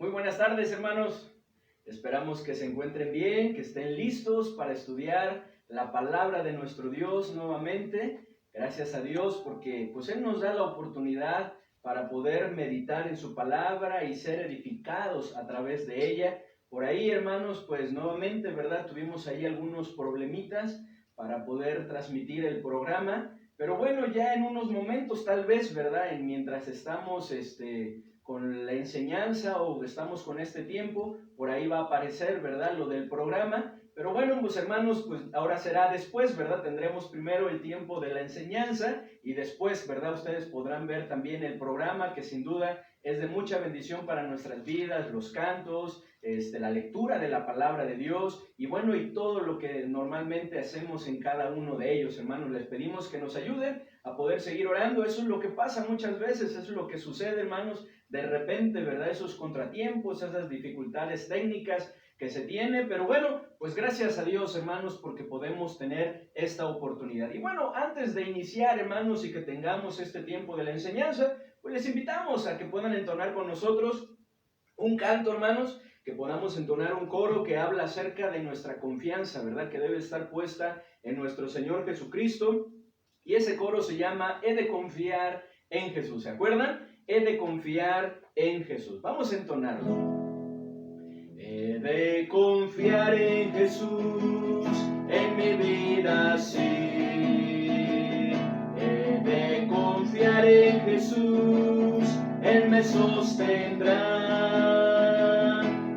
Muy buenas tardes, hermanos. Esperamos que se encuentren bien, que estén listos para estudiar la palabra de nuestro Dios nuevamente. Gracias a Dios porque pues Él nos da la oportunidad para poder meditar en su palabra y ser edificados a través de ella. Por ahí, hermanos, pues nuevamente, ¿verdad? Tuvimos ahí algunos problemitas para poder transmitir el programa. Pero bueno, ya en unos momentos tal vez, ¿verdad? Mientras estamos con la enseñanza o estamos con este tiempo, por ahí va a aparecer, ¿verdad? Lo del programa. Pero bueno, pues hermanos, pues ahora será después, ¿verdad? Tendremos primero el tiempo de la enseñanza y después, ¿verdad? Ustedes podrán ver también el programa que sin duda es de mucha bendición para nuestras vidas, los cantos, la lectura de la palabra de Dios y bueno, y todo lo que normalmente hacemos en cada uno de ellos, hermanos. Les pedimos que nos ayuden a poder seguir orando. Eso es lo que pasa muchas veces, eso es lo que sucede, hermanos, de repente, ¿verdad? Esos contratiempos, esas dificultades técnicas que se tiene, pero bueno, pues gracias a Dios, hermanos, porque podemos tener esta oportunidad. Y bueno, antes de iniciar, hermanos, y que tengamos este tiempo de la enseñanza, pues les invitamos a que puedan entonar con nosotros un canto, hermanos, que podamos entonar un coro que habla acerca de nuestra confianza, ¿verdad? Que debe estar puesta en nuestro Señor Jesucristo. Y ese coro se llama He de confiar en Jesús. ¿Se acuerdan? He de confiar en Jesús. Vamos a entonarlo. He de confiar en Jesús, en mi vida sí. He de confiar en Jesús, Él me sostendrá.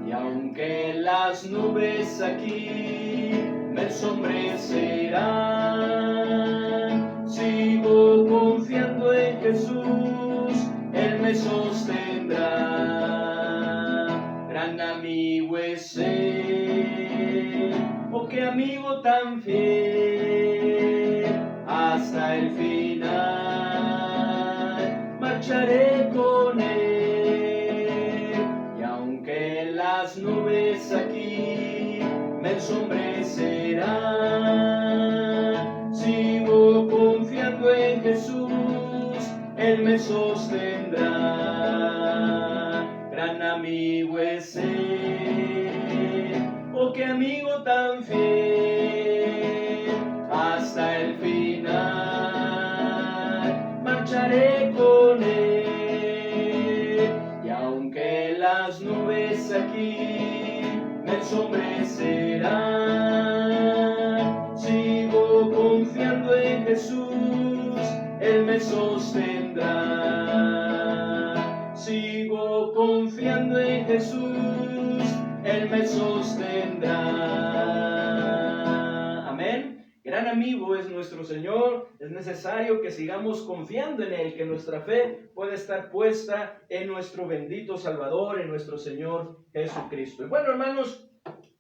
Y aunque las nubes aquí me ensombrecerán, sigo confiando en Jesús, Él me sostendrá. Gran amigo es Él, oh qué amigo tan fiel, hasta el final marcharé con Él. Y aunque las nubes aquí me ensombrecerán, sigo confiando en Jesús, Él me sostendrá. Gran amigo es Él, oh qué amigo tan fiel, hasta el final marcharé con Él. Y aunque las nubes aquí me ensombrecerán, sigo confiando en Jesús, Él me sostendrá. Sigo confiando en Jesús, Él me sostendrá. Amén. Gran amigo es nuestro Señor. Es necesario que sigamos confiando en Él, que nuestra fe pueda estar puesta en nuestro bendito Salvador, en nuestro Señor Jesucristo. Y bueno, hermanos,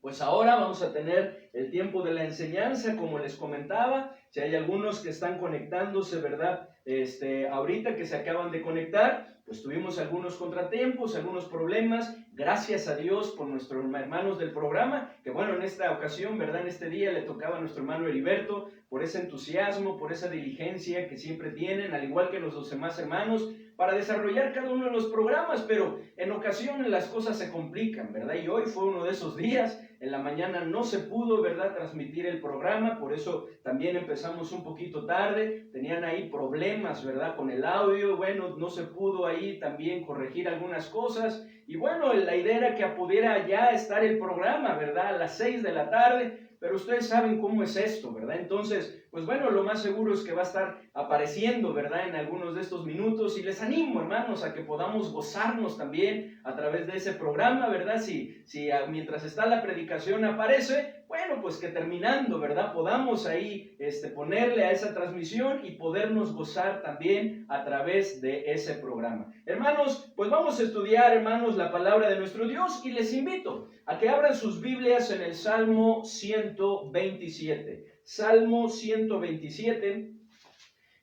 pues ahora vamos a tener el tiempo de la enseñanza, como les comentaba. Si hay algunos que están conectándose, ¿verdad? Ahorita que se acaban de conectar, pues tuvimos algunos contratiempos, algunos problemas. Gracias a Dios por nuestros hermanos del programa, que bueno, en esta ocasión, ¿verdad? En este día le tocaba a nuestro hermano Heriberto, por ese entusiasmo, por esa diligencia que siempre tienen, al igual que los demás hermanos, para desarrollar cada uno de los programas, pero en ocasiones las cosas se complican, ¿verdad? Y hoy fue uno de esos días. En la mañana no se pudo, ¿verdad?, transmitir el programa, por eso también empezamos un poquito tarde. Tenían ahí problemas, ¿verdad?, con el audio. Bueno, no se pudo ahí también corregir algunas cosas. Y bueno, la idea era que pudiera ya estar el programa, ¿verdad?, a las 6 de la tarde. Pero ustedes saben cómo es esto, ¿verdad? Entonces, pues bueno, lo más seguro es que va a estar apareciendo, ¿verdad?, en algunos de estos minutos. Y les animo, hermanos, a que podamos gozarnos también a través de ese programa, ¿verdad? Si mientras está la predicación aparece, bueno, pues que terminando, ¿verdad?, podamos ahí ponerle a esa transmisión y podernos gozar también a través de ese programa. Hermanos, pues vamos a estudiar, hermanos, la palabra de nuestro Dios y les invito a que abran sus Biblias en el Salmo 127. Salmo 127,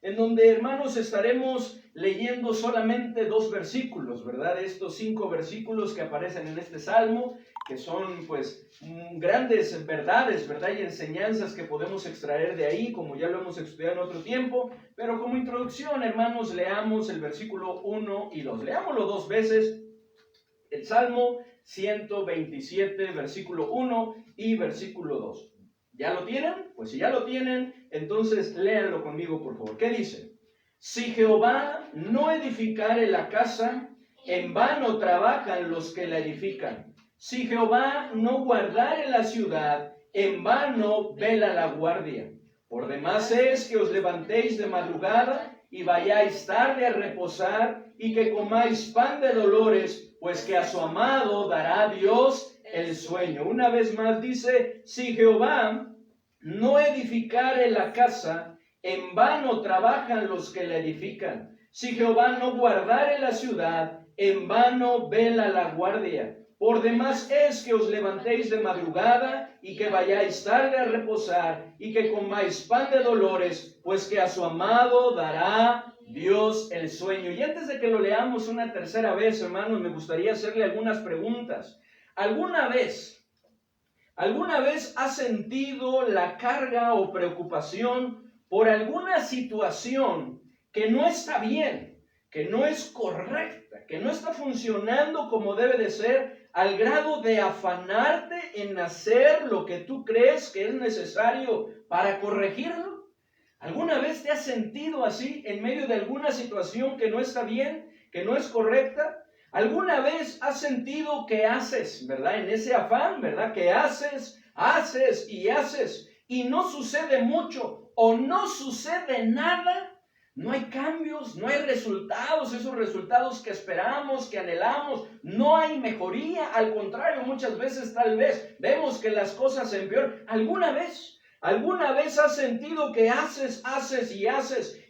en donde, hermanos, estaremos leyendo solamente 2 versículos, ¿verdad? Estos 5 versículos que aparecen en este salmo, que son, pues, grandes verdades, ¿verdad? Y enseñanzas que podemos extraer de ahí, como ya lo hemos estudiado en otro tiempo. Pero como introducción, hermanos, leamos el versículo 1 y 2. Leámoslo 2 veces. El Salmo 127, versículo 1 y versículo 2. ¿Ya lo tienen? Pues si ya lo tienen, entonces léanlo conmigo, por favor. ¿Qué dice? Si Jehová no edificare la casa, en vano trabajan los que la edifican. Si Jehová no guardare la ciudad, en vano vela la guardia. Por demás es que os levantéis de madrugada y vayáis tarde a reposar, y que comáis pan de dolores, pues que a su amado dará Dios el sueño. Una vez más dice, si Jehová no edificare la casa, en vano trabajan los que la edifican. Si Jehová no guardare la ciudad, en vano vela la guardia. Por demás es que os levantéis de madrugada y que vayáis tarde a reposar, y que comáis pan de dolores, pues que a su amado dará Dios el sueño. Y antes de que lo leamos una tercera vez, hermanos, me gustaría hacerle algunas preguntas. ¿Alguna vez has sentido la carga o preocupación por alguna situación que no está bien, que no es correcta, que no está funcionando como debe de ser, al grado de afanarte en hacer lo que tú crees que es necesario para corregirlo? ¿Alguna vez te has sentido así en medio de alguna situación que no está bien, que no es correcta? ¿Alguna vez has sentido que haces, verdad? En ese afán, ¿verdad? Que haces y no sucede mucho o no sucede nada. No hay cambios, no hay resultados, esos resultados que esperamos, que anhelamos, no hay mejoría. Al contrario, muchas veces tal vez vemos que las cosas se empeoran. ¿Alguna vez has sentido que haces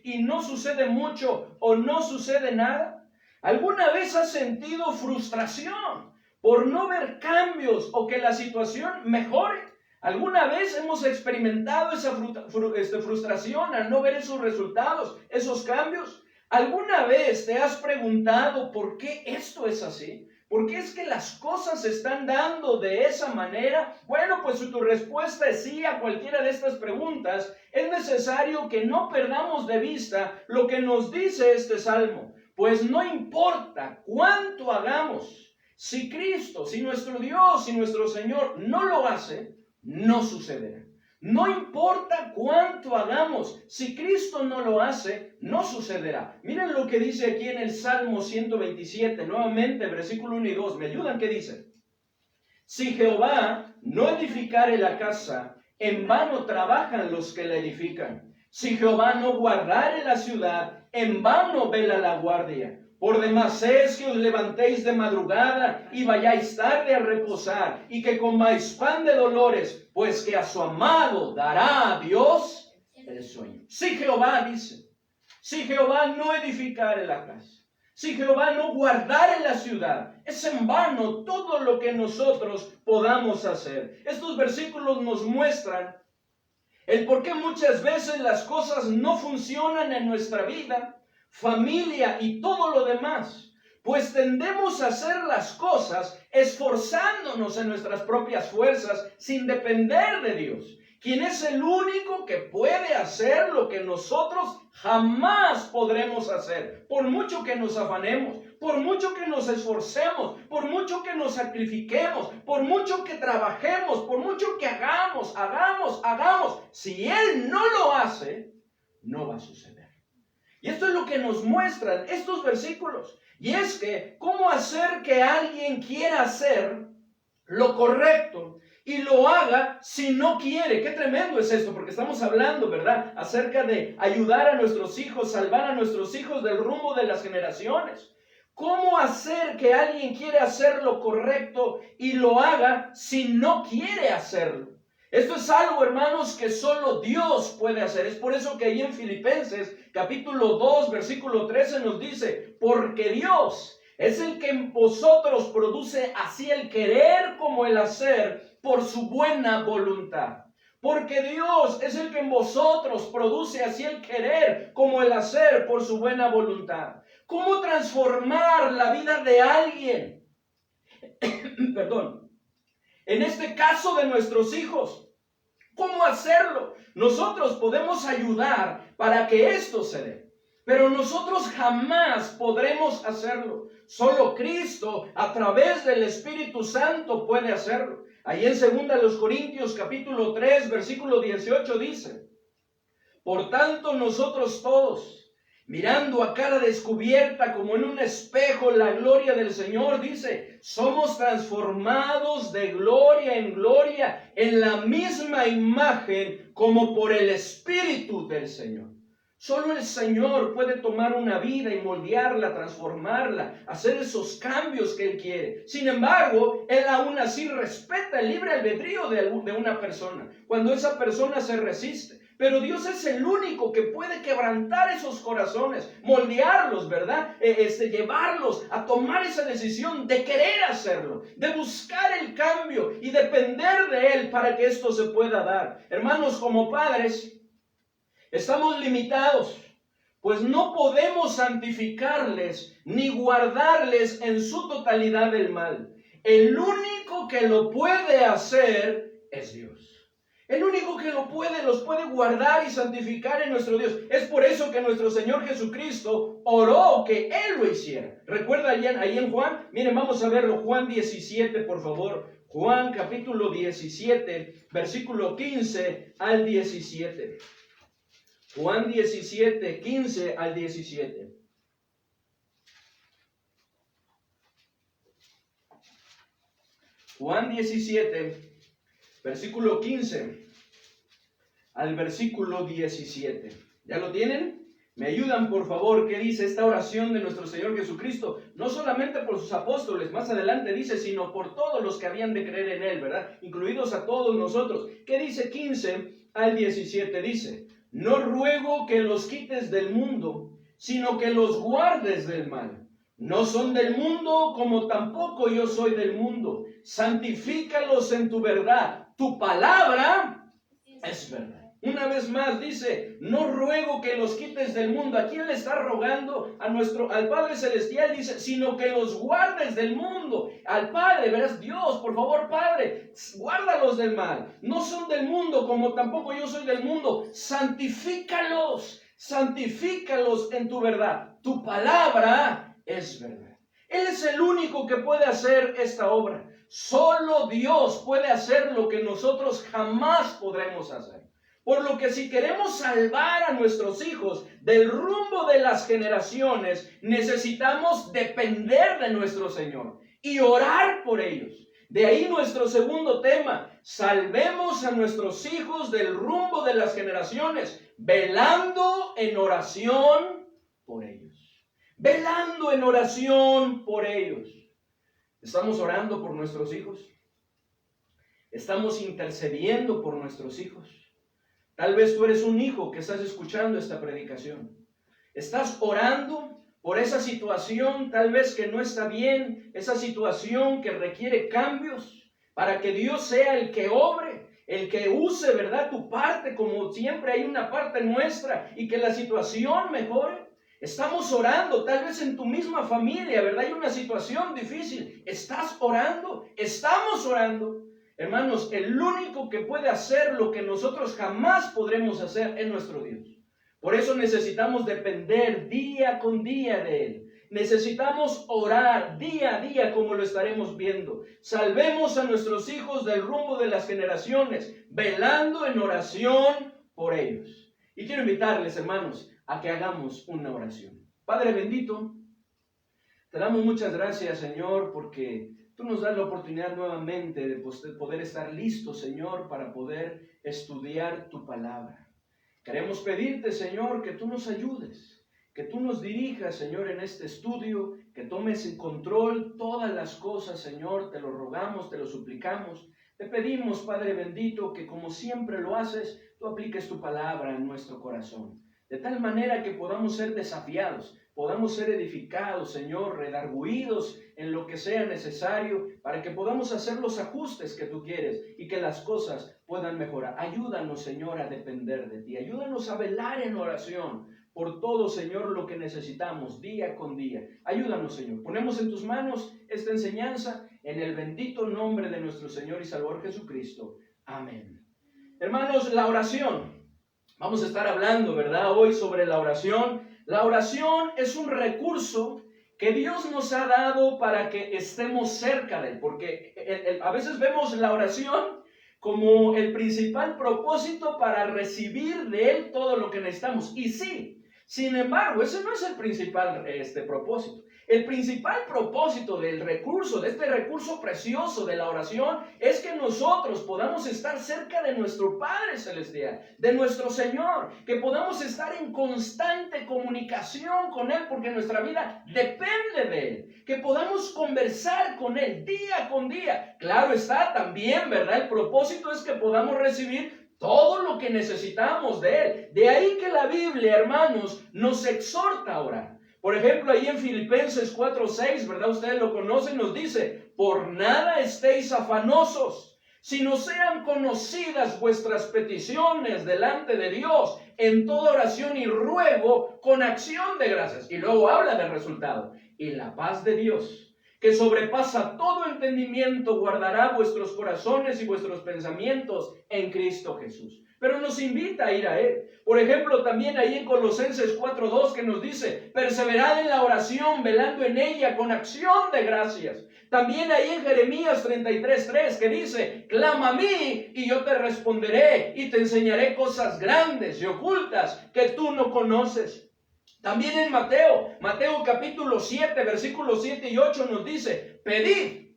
y no sucede mucho o no sucede nada? ¿Alguna vez has sentido frustración por no ver cambios o que la situación mejore? ¿Alguna vez hemos experimentado esa frustración al no ver esos resultados, esos cambios? ¿Alguna vez te has preguntado por qué esto es así? ¿Por qué es que las cosas se están dando de esa manera? Bueno, pues si tu respuesta es sí a cualquiera de estas preguntas, es necesario que no perdamos de vista lo que nos dice este salmo. Pues no importa cuánto hagamos, si Cristo, si nuestro Dios, si nuestro Señor no lo hace, no sucederá. No importa cuánto hagamos, si Cristo no lo hace, no sucederá. Miren lo que dice aquí en el Salmo 127, nuevamente, versículo 1 y 2. ¿Me ayudan? ¿Qué dice? Si Jehová no edificare la casa, en vano trabajan los que la edifican. Si Jehová no guardare la ciudad, en vano vela la guardia. Por demás es que os levantéis de madrugada y vayáis tarde a reposar, y que comáis pan de dolores, pues que a su amado dará a Dios el sueño. Si Jehová, dice, si Jehová no edificare la casa, si Jehová no guardare la ciudad, es en vano todo lo que nosotros podamos hacer. Estos versículos nos muestran el por qué muchas veces las cosas no funcionan en nuestra vida, familia y todo lo demás, pues tendemos a hacer las cosas esforzándonos en nuestras propias fuerzas sin depender de Dios, quien es el único que puede hacer lo que nosotros jamás podremos hacer, por mucho que nos afanemos, por mucho que nos esforcemos, por mucho que nos sacrifiquemos, por mucho que trabajemos, por mucho que hagamos. Si Él no lo hace, no va a suceder. Y esto es lo que nos muestran estos versículos. Y es que, ¿cómo hacer que alguien quiera hacer lo correcto y lo haga si no quiere? Qué tremendo es esto, porque estamos hablando, ¿verdad?, acerca de ayudar a nuestros hijos, salvar a nuestros hijos del rumbo de las generaciones. ¿Cómo hacer que alguien quiera hacer lo correcto y lo haga si no quiere hacerlo? Esto es algo, hermanos, que solo Dios puede hacer. Es por eso que ahí en Filipenses, capítulo 2, versículo 13 nos dice, porque Dios es el que en vosotros produce así el querer como el hacer por su buena voluntad. Porque Dios es el que en vosotros produce así el querer como el hacer por su buena voluntad. ¿Cómo transformar la vida de alguien? Perdón. En este caso de nuestros hijos. ¿Cómo hacerlo? Nosotros podemos ayudar para que esto se dé. Pero nosotros jamás podremos hacerlo. Solo Cristo, a través del Espíritu Santo, puede hacerlo. Ahí en 2 Corintios capítulo 3, versículo 18 dice: por tanto, nosotros todos, mirando a cara descubierta como en un espejo la gloria del Señor, dice, somos transformados de gloria en gloria en la misma imagen como por el Espíritu del Señor. Solo el Señor puede tomar una vida y moldearla, transformarla, hacer esos cambios que Él quiere. Sin embargo, Él aún así respeta el libre albedrío de una persona, cuando esa persona se resiste. Pero Dios es el único que puede quebrantar esos corazones, moldearlos, ¿verdad? Llevarlos a tomar esa decisión de querer hacerlo, de buscar el cambio y depender de Él para que esto se pueda dar. Hermanos, como padres, estamos limitados, pues no podemos santificarles ni guardarles en su totalidad del mal. El único que lo puede hacer es Dios. El único que los puede guardar y santificar es nuestro Dios. Es por eso que nuestro Señor Jesucristo oró que Él lo hiciera. ¿Recuerda ahí en Juan? Miren, vamos a verlo. Juan 17, por favor. Juan capítulo 17, versículo 15 al 17. Juan 17, 15 al 17. Juan 17, versículo 15 al versículo 17. ¿Ya lo tienen? ¿Me ayudan, por favor? ¿Qué dice esta oración de nuestro Señor Jesucristo? No solamente por sus apóstoles, más adelante dice, sino por todos los que habían de creer en Él, ¿verdad? Incluidos a todos nosotros. ¿Qué dice 15 al 17? Dice, no ruego que los quites del mundo, sino que los guardes del mal. No son del mundo, como tampoco yo soy del mundo. Santifícalos en tu verdad. Tu palabra es verdad. Una vez más dice, no ruego que los quites del mundo. ¿A quién le está rogando? Al Padre Celestial dice, sino que los guardes del mundo. Al Padre, verás, Dios, por favor, Padre, guárdalos del mal. No son del mundo, como tampoco yo soy del mundo. Santifícalos en tu verdad. Tu palabra es verdad. Él es el único que puede hacer esta obra. Solo Dios puede hacer lo que nosotros jamás podremos hacer. Por lo que si queremos salvar a nuestros hijos del rumbo de las generaciones, necesitamos depender de nuestro Señor y orar por ellos. De ahí nuestro segundo tema, salvemos a nuestros hijos del rumbo de las generaciones, velando en oración por ellos. Velando en oración por ellos. ¿Estamos orando por nuestros hijos? ¿Estamos intercediendo por nuestros hijos? Tal vez tú eres un hijo que estás escuchando esta predicación. Estás orando por esa situación tal vez que no está bien, esa situación que requiere cambios, para que Dios sea el que obre, el que use, ¿verdad?, tu parte, como siempre hay una parte nuestra, y que la situación mejore. Estamos orando, tal vez en tu misma familia, ¿verdad?, hay una situación difícil. ¿Estás orando? ¿Estamos orando? Hermanos, el único que puede hacer lo que nosotros jamás podremos hacer es nuestro Dios. Por eso necesitamos depender día con día de Él. Necesitamos orar día a día, como lo estaremos viendo. Salvemos a nuestros hijos del rumbo de las generaciones, velando en oración por ellos. Y quiero invitarles, hermanos, a que hagamos una oración. Padre bendito, te damos muchas gracias, Señor, porque Tú nos das la oportunidad nuevamente de poder estar listos, Señor, para poder estudiar Tu palabra. Queremos pedirte, Señor, que Tú nos ayudes, que Tú nos dirijas, Señor, en este estudio, que tomes en control todas las cosas, Señor, te lo rogamos, te lo suplicamos. Te pedimos, Padre bendito, que como siempre lo haces, Tú apliques Tu palabra en nuestro corazón, de tal manera que podamos ser desafiados, podamos ser edificados, Señor, redarguidos en lo que sea necesario, para que podamos hacer los ajustes que Tú quieres y que las cosas puedan mejorar. Ayúdanos, Señor, a depender de Ti. Ayúdanos a velar en oración por todo, Señor, lo que necesitamos día con día. Ayúdanos, Señor. Ponemos en Tus manos esta enseñanza en el bendito nombre de nuestro Señor y Salvador Jesucristo. Amén. Hermanos, la oración. Vamos a estar hablando, ¿verdad?, hoy sobre la oración. La oración es un recurso que Dios nos ha dado para que estemos cerca de Él, porque a veces vemos la oración como el principal propósito para recibir de Él todo lo que necesitamos. Y sí, sin embargo, ese no es el principal propósito. El principal propósito del recurso, de este recurso precioso de la oración, es que nosotros podamos estar cerca de nuestro Padre Celestial, de nuestro Señor, que podamos estar en constante comunicación con Él, porque nuestra vida depende de Él, que podamos conversar con Él día con día. Claro está también, ¿verdad? El propósito es que podamos recibir todo lo que necesitamos de Él. De ahí que la Biblia, hermanos, nos exhorta a orar. Por ejemplo, ahí en Filipenses 4:6, ¿verdad? Ustedes lo conocen, nos dice: por nada estéis afanosos, sino sean conocidas vuestras peticiones delante de Dios en toda oración y ruego con acción de gracias. Y luego habla del resultado. Y la paz de Dios, que sobrepasa todo entendimiento, guardará vuestros corazones y vuestros pensamientos en Cristo Jesús. Pero nos invita a ir a Él. Por ejemplo, también ahí en Colosenses 4:2 que nos dice: perseverad en la oración, velando en ella con acción de gracias. También ahí en Jeremías 33:3 que dice: clama a mí y yo te responderé y te enseñaré cosas grandes y ocultas que tú no conoces. También en Mateo capítulo 7, versículos 7 y 8 nos dice: pedid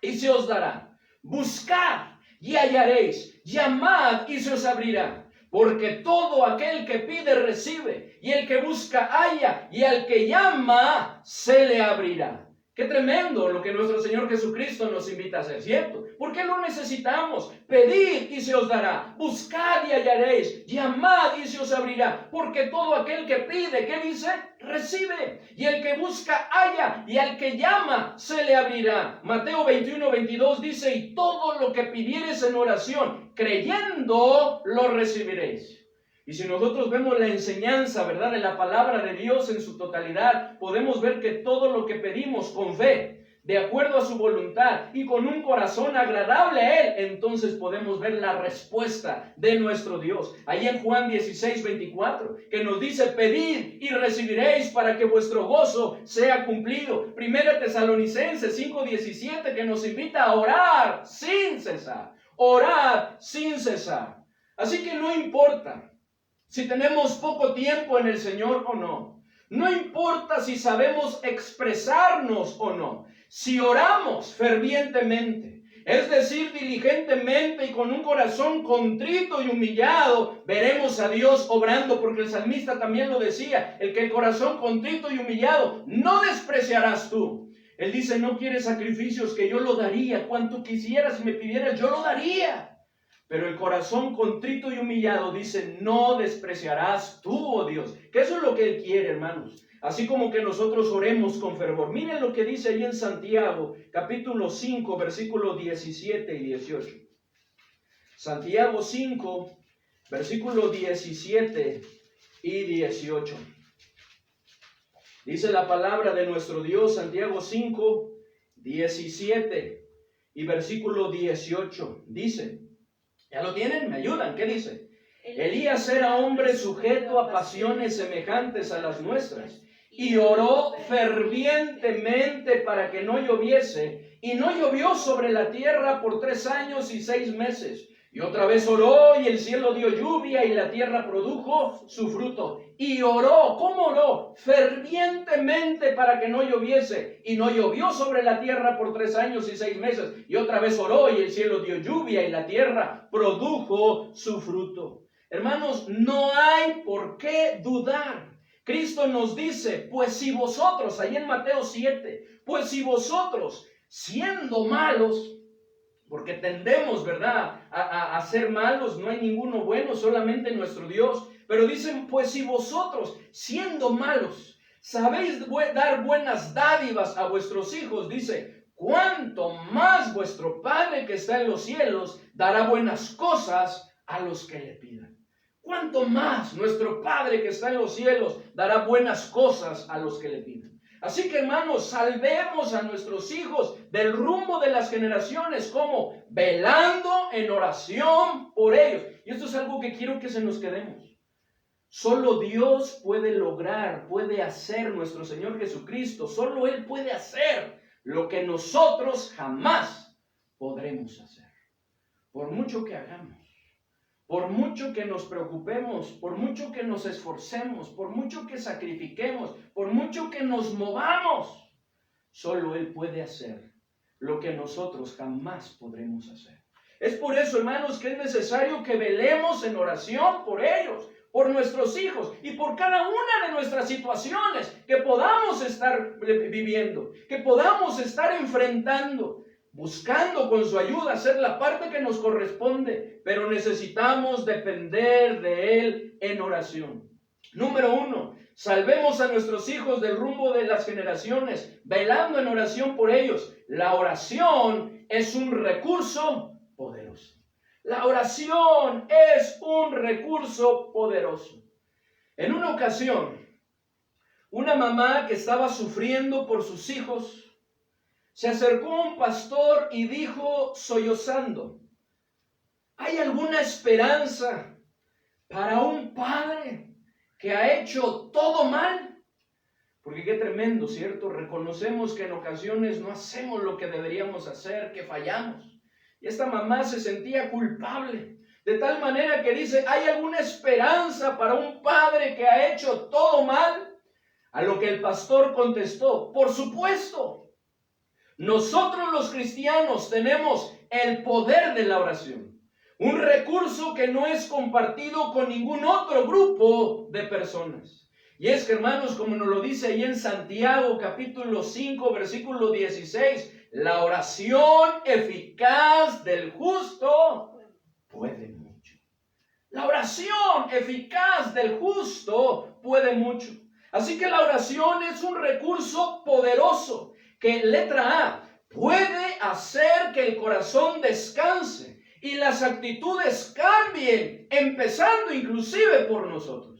y se os dará, buscad y hallaréis, llamad y se os abrirá, porque todo aquel que pide recibe, y el que busca halla, y al que llama se le abrirá. Qué tremendo lo que nuestro Señor Jesucristo nos invita a hacer, ¿cierto? ¿Por qué lo necesitamos? Pedid y se os dará, buscad y hallaréis, llamad y se os abrirá, porque todo aquel que pide, ¿qué dice? Recibe, y el que busca halla, y al que llama se le abrirá. Mateo 21:22 dice: y todo lo que pidiereis en oración, creyendo, lo recibiréis. Y si nosotros vemos la enseñanza, ¿verdad?, de la palabra de Dios en su totalidad, podemos ver que todo lo que pedimos con fe, de acuerdo a su voluntad y con un corazón agradable a Él, entonces podemos ver la respuesta de nuestro Dios. Ahí en Juan 16:24, que nos dice: pedid y recibiréis para que vuestro gozo sea cumplido. Primera Tesalonicenses 5:17, que nos invita a orar sin cesar. Orar sin cesar. Así que no importa si tenemos poco tiempo en el Señor o no. No importa si sabemos expresarnos o no. Si oramos fervientemente, es decir, diligentemente y con un corazón contrito y humillado, veremos a Dios obrando, porque el salmista también lo decía: el que el corazón contrito y humillado no despreciarás tú. Él dice: no quieres sacrificios, que yo lo daría. Cuanto quisieras y me pidieras, yo lo daría. Pero el corazón contrito y humillado, dice, no despreciarás tú, oh Dios. Que eso es lo que Él quiere, hermanos. Así como que nosotros oremos con fervor. Miren lo que dice ahí en Santiago, capítulo 5, versículos 17 y 18. Santiago 5, versículos 17 y 18. Dice la palabra de nuestro Dios, Santiago 5, 17 y versículo 18. Dice, ¿ya lo tienen? ¿Me ayudan? ¿Qué dice? Elías era hombre sujeto a pasiones semejantes a las nuestras, y oró fervientemente para que no lloviese, y no llovió sobre la tierra por 3 años y 6 meses. Y otra vez oró, y el cielo dio lluvia, y la tierra produjo su fruto. Y oró, ¿cómo oró? Fervientemente para que no lloviese, y no llovió sobre la tierra por 3 años y 6 meses. Y otra vez oró, y el cielo dio lluvia, y la tierra produjo su fruto. Hermanos, no hay por qué dudar. Cristo nos dice: pues si vosotros, ahí en Mateo 7, pues si vosotros, siendo malos, porque tendemos, ¿verdad?, a ser malos, no hay ninguno bueno, solamente nuestro Dios. Pero dicen: pues si vosotros, siendo malos, sabéis dar buenas dádivas a vuestros hijos, dice, cuánto más vuestro Padre que está en los cielos dará buenas cosas a los que le pidan. Cuánto más nuestro Padre que está en los cielos dará buenas cosas a los que le pidan. Así que, hermanos, salvemos a nuestros hijos del rumbo de las generaciones, como velando en oración por ellos. Y esto es algo que quiero que se nos quedemos. Solo Dios puede lograr, puede hacer nuestro Señor Jesucristo. Solo Él puede hacer lo que nosotros jamás podremos hacer. Por mucho que hagamos, por mucho que nos preocupemos, por mucho que nos esforcemos, por mucho que sacrifiquemos, por mucho que nos movamos, solo Él puede hacer lo que nosotros jamás podremos hacer. Es por eso, hermanos, que es necesario que velemos en oración por ellos, por nuestros hijos y por cada una de nuestras situaciones que podamos estar viviendo, que podamos estar enfrentando, buscando con su ayuda hacer la parte que nos corresponde, pero necesitamos depender de Él en oración. Número 1, salvemos a nuestros hijos del rumbo de las generaciones, velando en oración por ellos. La oración es un recurso poderoso. La oración es un recurso poderoso. En una ocasión, una mamá que estaba sufriendo por sus hijos, se acercó a un pastor y dijo, sollozando, ¿hay alguna esperanza para un padre que ha hecho todo mal? Porque qué tremendo, ¿cierto? Reconocemos que en ocasiones no hacemos lo que deberíamos hacer, que fallamos. Y esta mamá se sentía culpable, de tal manera que dice, ¿hay alguna esperanza para un padre que ha hecho todo mal? A lo que el pastor contestó, por supuesto. Nosotros los cristianos tenemos el poder de la oración, un recurso que no es compartido con ningún otro grupo de personas. Y es que, hermanos, como nos lo dice ahí en Santiago capítulo 5 versículo 16, la oración eficaz del justo puede mucho. La oración eficaz del justo puede mucho. Así que la oración es un recurso poderoso que, letra A, puede hacer que el corazón descanse y las actitudes cambien, empezando inclusive por nosotros.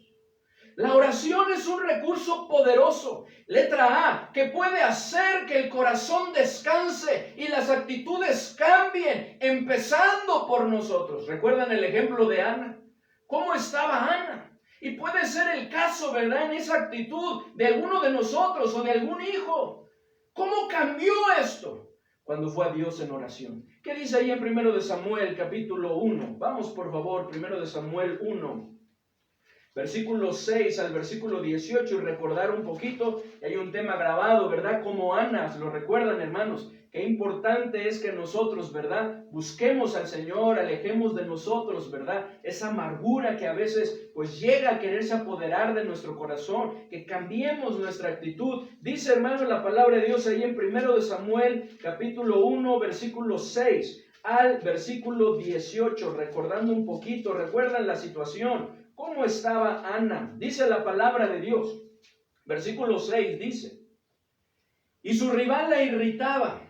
La oración es un recurso poderoso, letra A, que puede hacer que el corazón descanse y las actitudes cambien, empezando por nosotros. ¿Recuerdan el ejemplo de Ana? ¿Cómo estaba Ana? Y puede ser el caso, ¿verdad?, en esa actitud de alguno de nosotros o de algún hijo. ¿Cómo cambió esto? Cuando fue a Dios en oración. ¿Qué dice ahí en 1 de Samuel capítulo 1? Vamos por favor, 1 de Samuel 1. Versículo 6 al versículo 18 y recordar un poquito. Hay un tema grabado, ¿verdad? Como Ana, ¿lo recuerdan, hermanos? Qué importante es que nosotros, ¿verdad?, busquemos al Señor, alejemos de nosotros, ¿verdad?, esa amargura que a veces pues llega a quererse apoderar de nuestro corazón, que cambiemos nuestra actitud. Dice, hermanos, la palabra de Dios ahí en 1 de Samuel, capítulo 1, versículo 6 al versículo 18, recordando un poquito, recuerdan la situación, cómo estaba Ana. Dice la palabra de Dios, versículo 6 dice, y su rival la irritaba,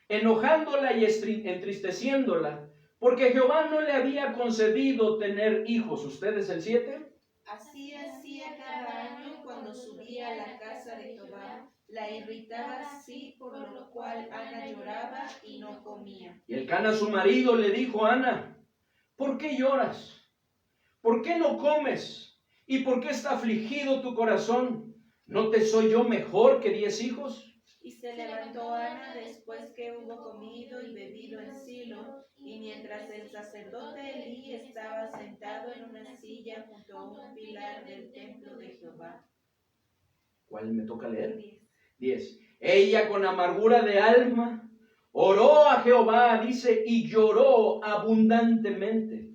enojándola y entristeciéndola, porque Jehová no le había concedido tener hijos. ¿Ustedes el 7? Así hacía cada año cuando subía a la casa de Jehová, la irritaba así, por lo cual Ana lloraba y no comía. Y Elcana su marido le dijo a Ana, ¿por qué lloras? ¿Por qué no comes? ¿Y por qué está afligido tu corazón? ¿No te soy yo mejor que 10 hijos? Y se levantó Ana después que hubo comido y bebido en Silo, y mientras el sacerdote Elí estaba sentado en una silla junto a un pilar del templo de Jehová. ¿Cuál me toca leer? 10. Ella con amargura de alma oró a Jehová, dice, y lloró abundantemente.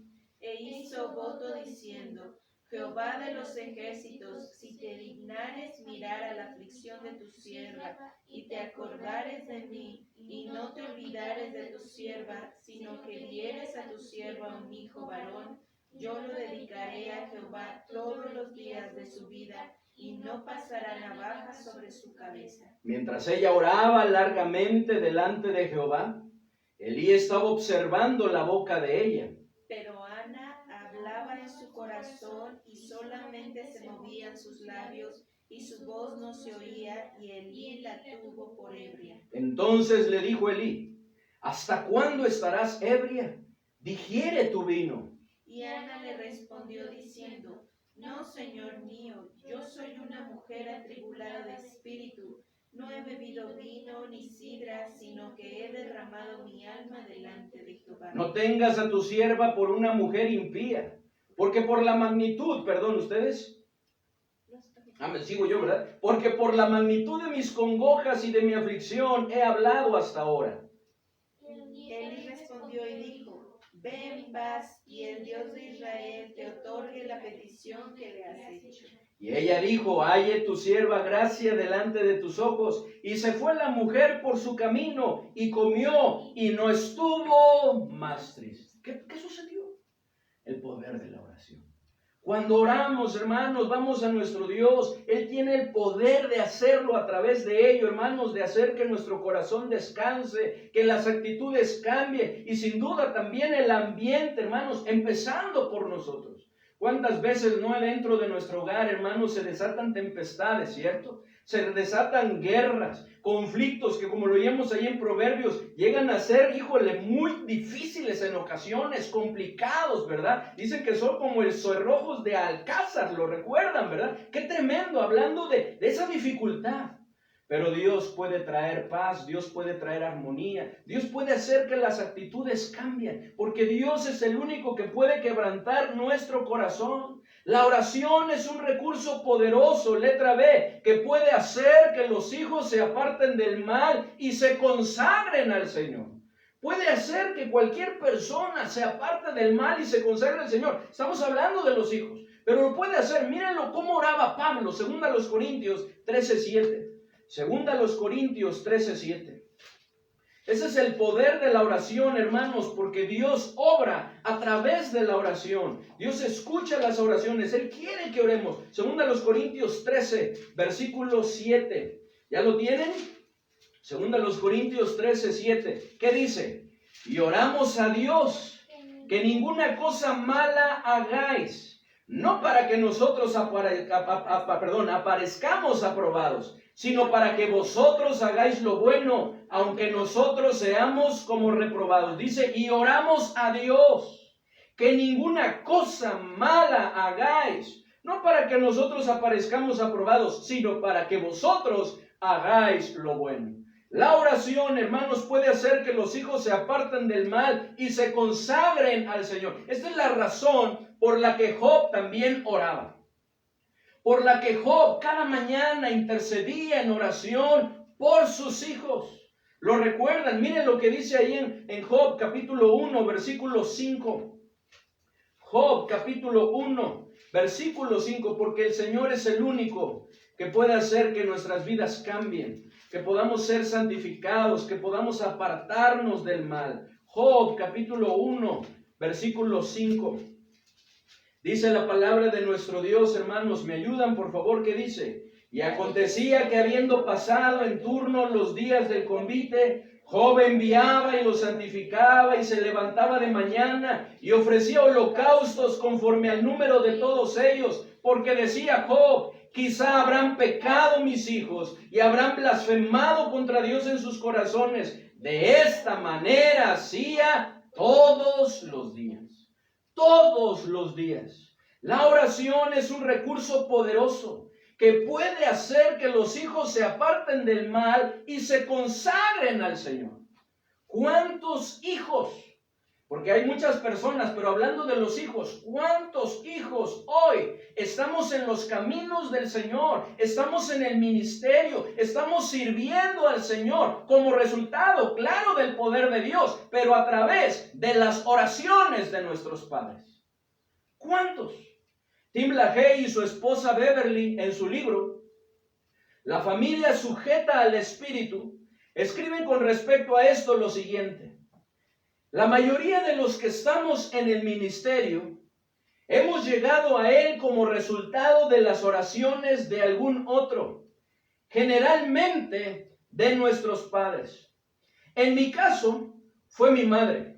E hizo voto diciendo, Jehová de los ejércitos, si te dignares mirar a la aflicción de tu sierva, y te acordares de mí, y no te olvidares de tu sierva, sino que dieres a tu sierva un hijo varón, yo lo dedicaré a Jehová todos los días de su vida, y no pasará navaja sobre su cabeza. Mientras ella oraba largamente delante de Jehová, Elí estaba observando la boca de ella. Pero Ana hablaba en su corazón y solamente se movían sus labios y su voz no se oía, y Elí la tuvo por ebria. Entonces le dijo Elí, ¿hasta cuándo estarás ebria? Digiere tu vino. Y Ana le respondió diciendo, No, Señor mío, yo soy una mujer atribulada de espíritu. No he bebido vino ni sidra, sino que he derramado mi alma delante de Jehová. No tengas a tu sierva por una mujer impía, porque por la magnitud, perdón, ¿ustedes? Me sigo yo, ¿verdad? Porque por la magnitud de mis congojas y de mi aflicción he hablado hasta ahora. Él respondió y dijo: Ve en paz, y el Dios de Israel te otorgue la petición que le has hecho. Y ella dijo: halle tu sierva gracia delante de tus ojos. Y se fue la mujer por su camino, y comió, y no estuvo más triste. ¿Qué sucedió? El poder de la oración. Cuando oramos, hermanos, vamos a nuestro Dios. Él tiene el poder de hacerlo a través de ello, hermanos, de hacer que nuestro corazón descanse, que las actitudes cambien y sin duda también el ambiente, hermanos, empezando por nosotros. ¿Cuántas veces no dentro de nuestro hogar, hermanos, se desatan tempestades, cierto? Se desatan guerras, conflictos que, como lo oímos ahí en Proverbios, llegan a ser, híjole, muy difíciles en ocasiones, complicados, ¿verdad? Dicen que son como el cerrojos de Alcázar, lo recuerdan, ¿verdad? Qué tremendo, hablando de esa dificultad. Pero Dios puede traer paz, Dios puede traer armonía, Dios puede hacer que las actitudes cambien, porque Dios es el único que puede quebrantar nuestro corazón. La oración es un recurso poderoso, letra B, que puede hacer que los hijos se aparten del mal y se consagren al Señor. Puede hacer que cualquier persona se aparte del mal y se consagre al Señor. Estamos hablando de los hijos, pero lo puede hacer. Mírenlo cómo oraba Pablo, 2 Corintios 13:7. 2 Corintios 13:7. Ese es el poder de la oración, hermanos, porque Dios obra a través de la oración. Dios escucha las oraciones. Él quiere que oremos. 2 Corintios 13, versículo 7. ¿Ya lo tienen? 2 Corintios 13:7. ¿Qué dice? Y oramos a Dios, que ninguna cosa mala hagáis, no para que nosotros aparezcamos aprobados, sino para que vosotros hagáis lo bueno, aunque nosotros seamos como reprobados. Dice, y oramos a Dios, que ninguna cosa mala hagáis, no para que nosotros aparezcamos aprobados, sino para que vosotros hagáis lo bueno. La oración, hermanos, puede hacer que los hijos se aparten del mal y se consagren al Señor. Esta es la razón por la que Job también oraba. Por la que Job cada mañana intercedía en oración por sus hijos. ¿Lo recuerdan? Miren lo que dice ahí en Job capítulo 1, versículo 5. Job capítulo 1, versículo 5. Porque el Señor es el único que puede hacer que nuestras vidas cambien, que podamos ser santificados, que podamos apartarnos del mal. Job capítulo 1, versículo 5. Dice la palabra de nuestro Dios, hermanos, ¿me ayudan por favor? ¿Qué dice? Y acontecía que habiendo pasado en turno los días del convite, Job enviaba y los santificaba y se levantaba de mañana y ofrecía holocaustos conforme al número de todos ellos, porque decía Job, quizá habrán pecado mis hijos y habrán blasfemado contra Dios en sus corazones. De esta manera hacía todos los días. Todos los días. La oración es un recurso poderoso que puede hacer que los hijos se aparten del mal y se consagren al Señor. ¿Cuántos hijos? Porque hay muchas personas, pero hablando de los hijos, ¿cuántos hijos hoy estamos en los caminos del Señor? Estamos en el ministerio, estamos sirviendo al Señor como resultado, claro, del poder de Dios, pero a través de las oraciones de nuestros padres. ¿Cuántos? Tim LaHaye y su esposa Beverly, en su libro, La familia sujeta al Espíritu, escriben con respecto a esto lo siguiente. La mayoría de los que estamos en el ministerio hemos llegado a él como resultado de las oraciones de algún otro, generalmente de nuestros padres. En mi caso, fue mi madre,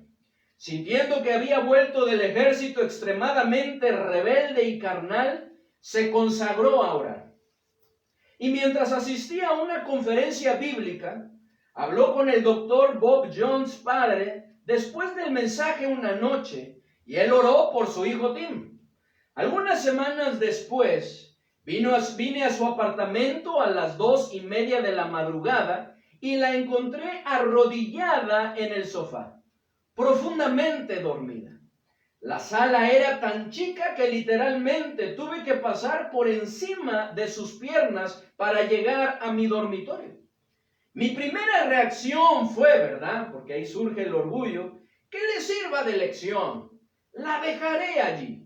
sintiendo que había vuelto del ejército extremadamente rebelde y carnal, se consagró a orar. Y mientras asistía a una conferencia bíblica, habló con el doctor Bob Jones, padre, después del mensaje una noche, y él oró por su hijo Tim. Algunas semanas después, vine a su apartamento a las 2:30 de la madrugada y la encontré arrodillada en el sofá, profundamente dormida. La sala era tan chica que literalmente tuve que pasar por encima de sus piernas para llegar a mi dormitorio. Mi primera reacción fue, ¿verdad? Porque ahí surge el orgullo, que le sirva de lección. La dejaré allí.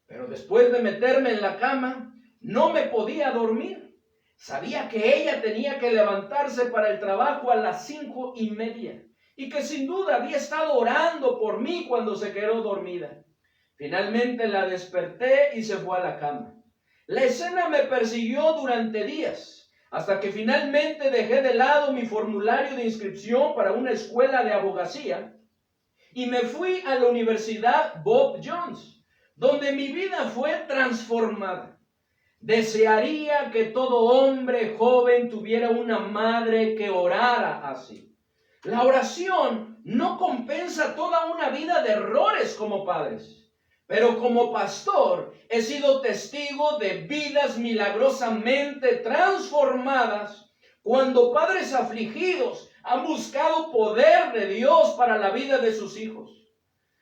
Pero después de meterme en la cama, no me podía dormir. Sabía que ella tenía que levantarse para el trabajo a las 5:30 y que sin duda había estado orando por mí cuando se quedó dormida. Finalmente la desperté y se fue a la cama. La escena me persiguió durante días, hasta que finalmente dejé de lado mi formulario de inscripción para una escuela de abogacía y me fui a la Universidad Bob Jones, donde mi vida fue transformada. Desearía que todo hombre joven tuviera una madre que orara así. La oración no compensa toda una vida de errores como padres, pero como pastor he sido testigo de vidas milagrosamente transformadas cuando padres afligidos han buscado poder de Dios para la vida de sus hijos.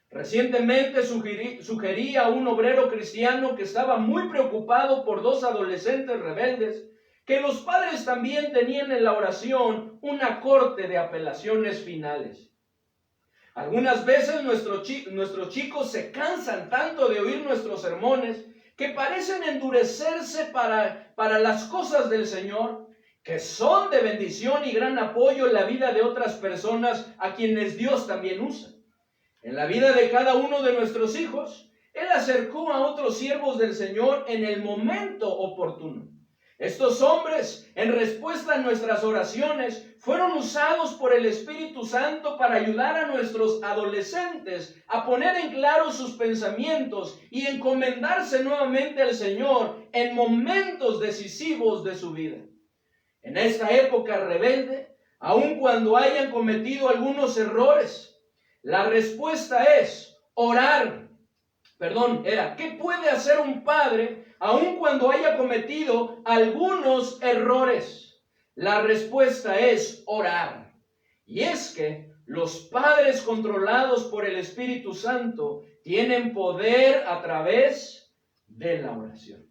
Recientemente sugerí a un obrero cristiano que estaba muy preocupado por 2 adolescentes rebeldes que los padres también tenían en la oración una corte de apelaciones finales. Algunas veces nuestros chicos se cansan tanto de oír nuestros sermones que parecen endurecerse para las cosas del Señor, que son de bendición y gran apoyo en la vida de otras personas a quienes Dios también usa. En la vida de cada uno de nuestros hijos, Él acercó a otros siervos del Señor en el momento oportuno. Estos hombres, en respuesta a nuestras oraciones, fueron usados por el Espíritu Santo para ayudar a nuestros adolescentes a poner en claro sus pensamientos y encomendarse nuevamente al Señor en momentos decisivos de su vida. En esta época rebelde, aun cuando hayan cometido algunos errores, la respuesta es orar. ¿Qué puede hacer un padre aun cuando haya cometido algunos errores? La respuesta es orar. Y es que los padres controlados por el Espíritu Santo tienen poder a través de la oración.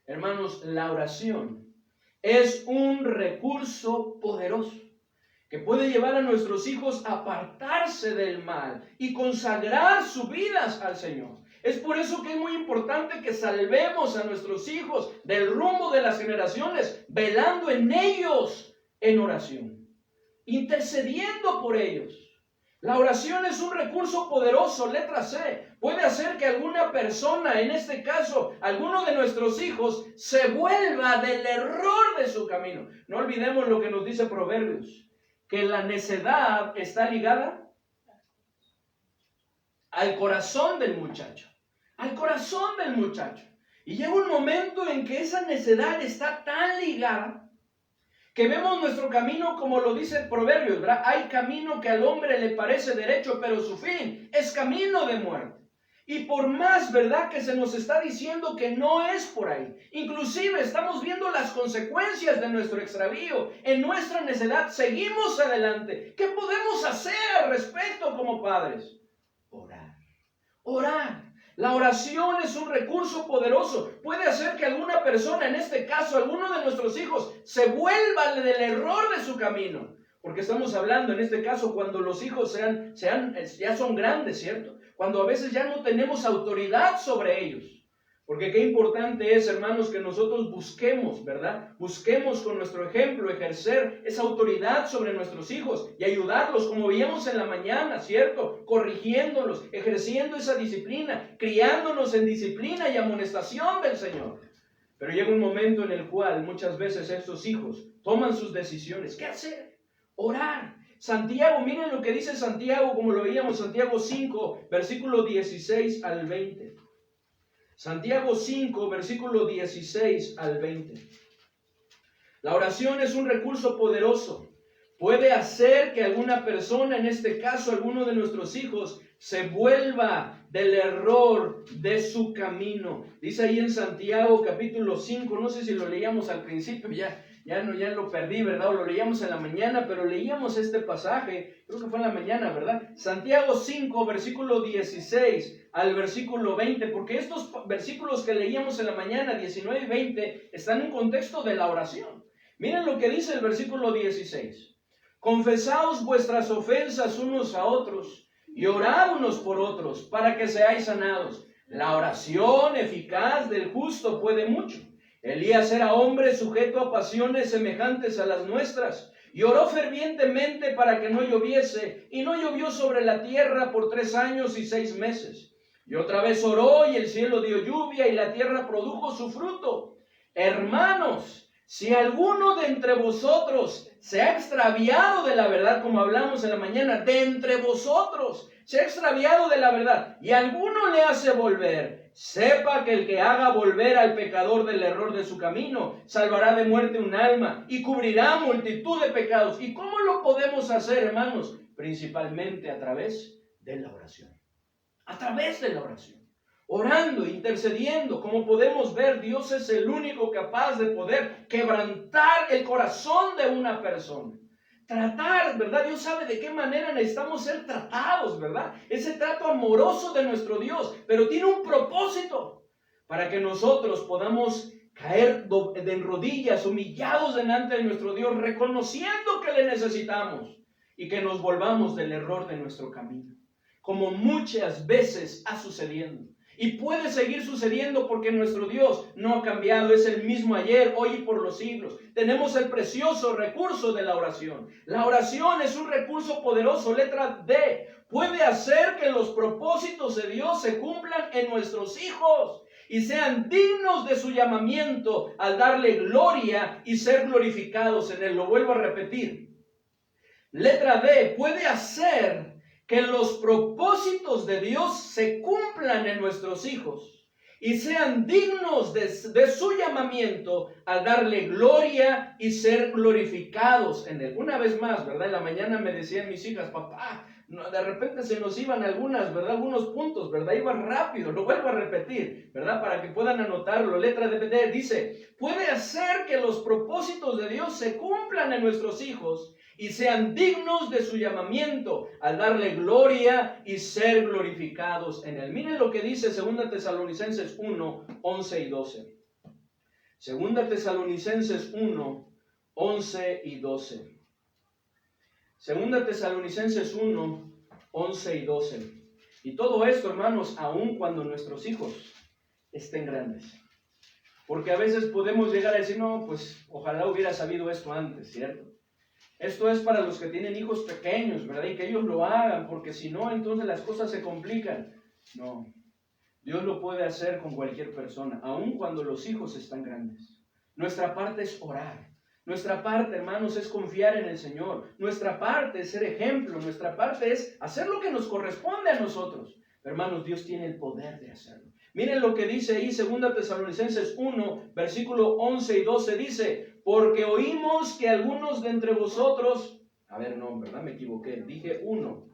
Hermanos, la oración es un recurso poderoso que puede llevar a nuestros hijos a apartarse del mal y consagrar sus vidas al Señor. Es por eso que es muy importante que salvemos a nuestros hijos del rumbo de las generaciones, velando en ellos en oración, intercediendo por ellos. La oración es un recurso poderoso, letra C. Puede hacer que alguna persona, en este caso, alguno de nuestros hijos, se vuelva del error de su camino. No olvidemos lo que nos dice Proverbios, que la necedad está ligada al corazón del muchacho. Al corazón del muchacho. Y llega un momento en que esa necedad está tan ligada que vemos nuestro camino como lo dice Proverbios, ¿verdad? Hay camino que al hombre le parece derecho, pero su fin es camino de muerte. Y por más, ¿verdad?, que se nos está diciendo que no es por ahí. Inclusive estamos viendo las consecuencias de nuestro extravío. En nuestra necedad seguimos adelante. ¿Qué podemos hacer al respecto como padres? Orar. Orar. La oración es un recurso poderoso. Puede hacer que alguna persona, en este caso, alguno de nuestros hijos, se vuelva del error de su camino. Porque estamos hablando, en este caso, cuando los hijos ya son grandes, ¿cierto? Cuando a veces ya no tenemos autoridad sobre ellos. Porque qué importante es, hermanos, que nosotros busquemos, ¿verdad? Busquemos con nuestro ejemplo ejercer esa autoridad sobre nuestros hijos y ayudarlos, como veíamos en la mañana, ¿cierto? Corrigiéndolos, ejerciendo esa disciplina, criándonos en disciplina y amonestación del Señor. Pero llega un momento en el cual muchas veces estos hijos toman sus decisiones. ¿Qué hacer? Orar. Santiago, miren lo que dice Santiago, como lo veíamos, Santiago 5, versículo 16 al 20. Santiago 5, versículo 16 al 20. La oración es un recurso poderoso puede hacer que alguna persona, en este caso alguno de nuestros hijos, se vuelva del error de su camino. Dice ahí en Santiago capítulo 5, no sé si lo leíamos al principio, ya lo perdí, ¿verdad? O lo leíamos en la mañana, pero leíamos este pasaje, creo que fue en la mañana, ¿verdad? Santiago 5, versículo 16 al versículo 20, porque estos versículos que leíamos en la mañana, 19 y 20, están en contexto de la oración. Miren lo que dice el versículo 16. Confesaos vuestras ofensas unos a otros y orad unos por otros para que seáis sanados. La oración eficaz del justo puede mucho. Elías era hombre sujeto a pasiones semejantes a las nuestras y oró fervientemente para que no lloviese, y no llovió sobre la tierra por 3 años y 6 meses. Y otra vez oró y el cielo dio lluvia y la tierra produjo su fruto. Hermanos, si alguno de entre vosotros se ha extraviado de la verdad, como hablamos en la mañana, de entre vosotros se ha extraviado de la verdad y alguno le hace volver, sepa que el que haga volver al pecador del error de su camino, salvará de muerte un alma y cubrirá multitud de pecados. ¿Y cómo lo podemos hacer, hermanos? Principalmente a través de la oración. A través de la oración. Orando, intercediendo. Como podemos ver, Dios es el único capaz de poder quebrantar el corazón de una persona. Tratar, ¿verdad? Dios sabe de qué manera necesitamos ser tratados, ¿verdad? Ese trato amoroso de nuestro Dios, pero tiene un propósito para que nosotros podamos caer en rodillas, humillados delante de nuestro Dios, reconociendo que le necesitamos y que nos volvamos del error de nuestro camino, como muchas veces ha sucedido. Y puede seguir sucediendo porque nuestro Dios no ha cambiado, es el mismo ayer, hoy y por los siglos. Tenemos el precioso recurso de la oración. La oración es un recurso poderoso, letra D. Puede hacer que los propósitos de Dios se cumplan en nuestros hijos y sean dignos de su llamamiento al darle gloria y ser glorificados en él. Lo vuelvo a repetir. Letra D, puede hacer que los propósitos de Dios se cumplan en nuestros hijos y sean dignos de su llamamiento al darle gloria y ser glorificados en él. Una vez más, ¿verdad? En la mañana me decían mis hijas, papá, de repente se nos iban algunas, ¿verdad? Algunos puntos, ¿verdad? Iba rápido, lo vuelvo a repetir, ¿verdad? Para que puedan anotarlo. Letra D dice, puede hacer que los propósitos de Dios se cumplan en nuestros hijos y sean dignos de su llamamiento al darle gloria y ser glorificados en él. Miren lo que dice 2 Tesalonicenses 1, 11 y 12. 2 Tesalonicenses 1, 11 y 12. 2 Tesalonicenses 1, 11 y 12. Y todo esto, hermanos, aun cuando nuestros hijos estén grandes. Porque a veces podemos llegar a decir, no, pues ojalá hubiera sabido esto antes, ¿cierto? Esto es para los que tienen hijos pequeños, ¿verdad? Y que ellos lo hagan, porque si no, entonces las cosas se complican. No, Dios lo puede hacer con cualquier persona, aun cuando los hijos están grandes. Nuestra parte es orar. Nuestra parte, hermanos, es confiar en el Señor. Nuestra parte es ser ejemplo. Nuestra parte es hacer lo que nos corresponde a nosotros. Hermanos, Dios tiene el poder de hacerlo. Miren lo que dice ahí 2 Tesalonicenses 1, versículo 11 y 12, dice, porque oímos que algunos de entre vosotros, ¿verdad? Me equivoqué, dije 1.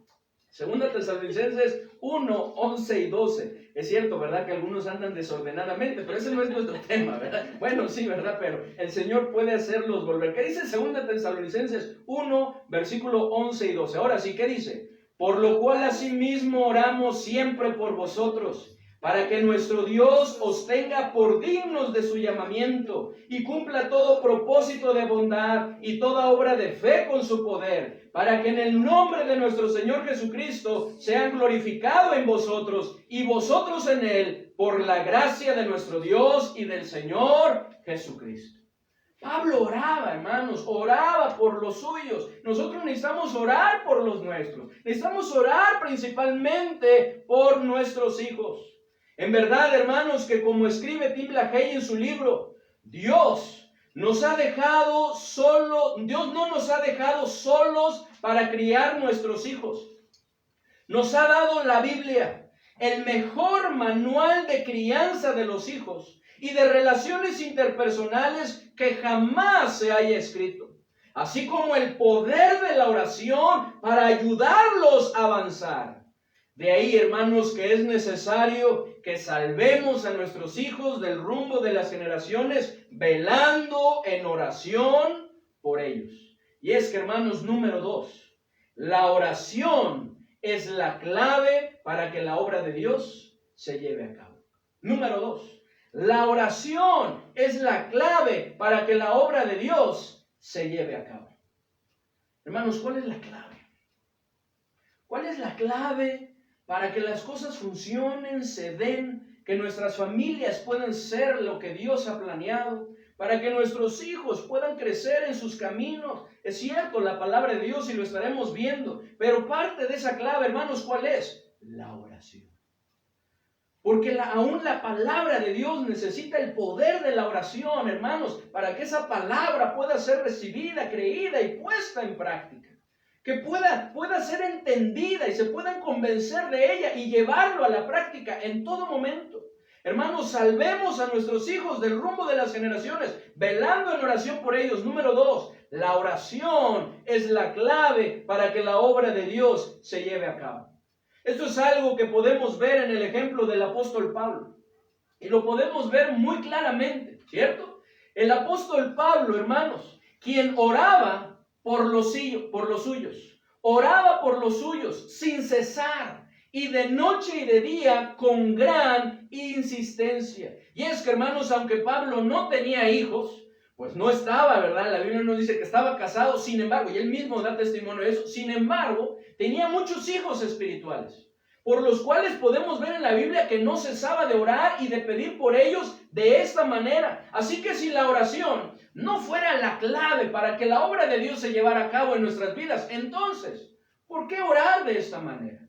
2 Tesalonicenses 1, 11 y 12. Es cierto, ¿verdad? Que algunos andan desordenadamente, pero ese no es nuestro tema, ¿verdad? Bueno, sí, ¿verdad? Pero el Señor puede hacerlos volver. ¿Qué dice 2 Tesalonicenses 1, versículo 11 y 12? Ahora sí, ¿qué dice? Por lo cual asimismo oramos siempre por vosotros, para que nuestro Dios os tenga por dignos de su llamamiento y cumpla todo propósito de bondad y toda obra de fe con su poder, para que en el nombre de nuestro Señor Jesucristo sea glorificado en vosotros y vosotros en él, por la gracia de nuestro Dios y del Señor Jesucristo. Pablo oraba, hermanos, oraba por los suyos. Nosotros necesitamos orar por los nuestros. Necesitamos orar principalmente por nuestros hijos. En verdad, hermanos, que como escribe Tim LaHaye en su libro, Dios no nos ha dejado solos para criar nuestros hijos. Nos ha dado la Biblia, el mejor manual de crianza de los hijos y de relaciones interpersonales que jamás se haya escrito. así como el poder de la oración para ayudarlos a avanzar. De ahí, hermanos, que es necesario que salvemos a nuestros hijos del rumbo de las generaciones, velando en oración por ellos. Y es que, hermanos, número 2, la oración es la clave para que la obra de Dios se lleve a cabo. Número 2, la oración es la clave para que la obra de Dios se lleve a cabo. Hermanos, ¿cuál es la clave? ¿Cuál es la clave para que las cosas funcionen, se den, que nuestras familias puedan ser lo que Dios ha planeado, para que nuestros hijos puedan crecer en sus caminos? Es cierto, la palabra de Dios y lo estaremos viendo, pero parte de esa clave, hermanos, ¿cuál es? La oración. Porque aún la palabra de Dios necesita el poder de la oración, hermanos, para que esa palabra pueda ser recibida, creída y puesta en práctica. Que pueda ser entendida y se puedan convencer de ella y llevarlo a la práctica en todo momento. Hermanos, salvemos a nuestros hijos del rumbo de las generaciones, velando en oración por ellos. Número 2, la oración es la clave para que la obra de Dios se lleve a cabo. Esto es algo que podemos ver en el ejemplo del apóstol Pablo. Y lo podemos ver muy claramente, ¿cierto? El apóstol Pablo, hermanos, quien oraba por los suyos, oraba por los suyos sin cesar, y de noche y de día con gran insistencia. Y es que, hermanos, aunque Pablo no tenía hijos, pues no estaba, ¿verdad? La Biblia nos dice que estaba casado, sin embargo, y él mismo da testimonio de eso, sin embargo, tenía muchos hijos espirituales, por los cuales podemos ver en la Biblia que no cesaba de orar y de pedir por ellos de esta manera. Así que si la oración no fuera la clave para que la obra de Dios se llevara a cabo en nuestras vidas, entonces, ¿por qué orar de esta manera?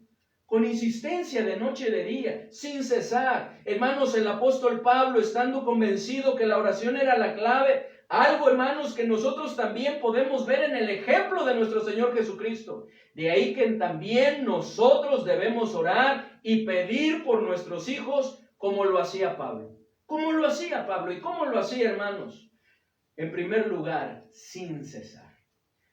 Con insistencia de noche y de día, sin cesar. Hermanos, el apóstol Pablo, estando convencido que la oración era la clave, algo, hermanos, que nosotros también podemos ver en el ejemplo de nuestro Señor Jesucristo. De ahí que también nosotros debemos orar y pedir por nuestros hijos como lo hacía Pablo. ¿Cómo lo hacía Pablo? ¿Y cómo lo hacía, hermanos? En primer lugar, sin cesar.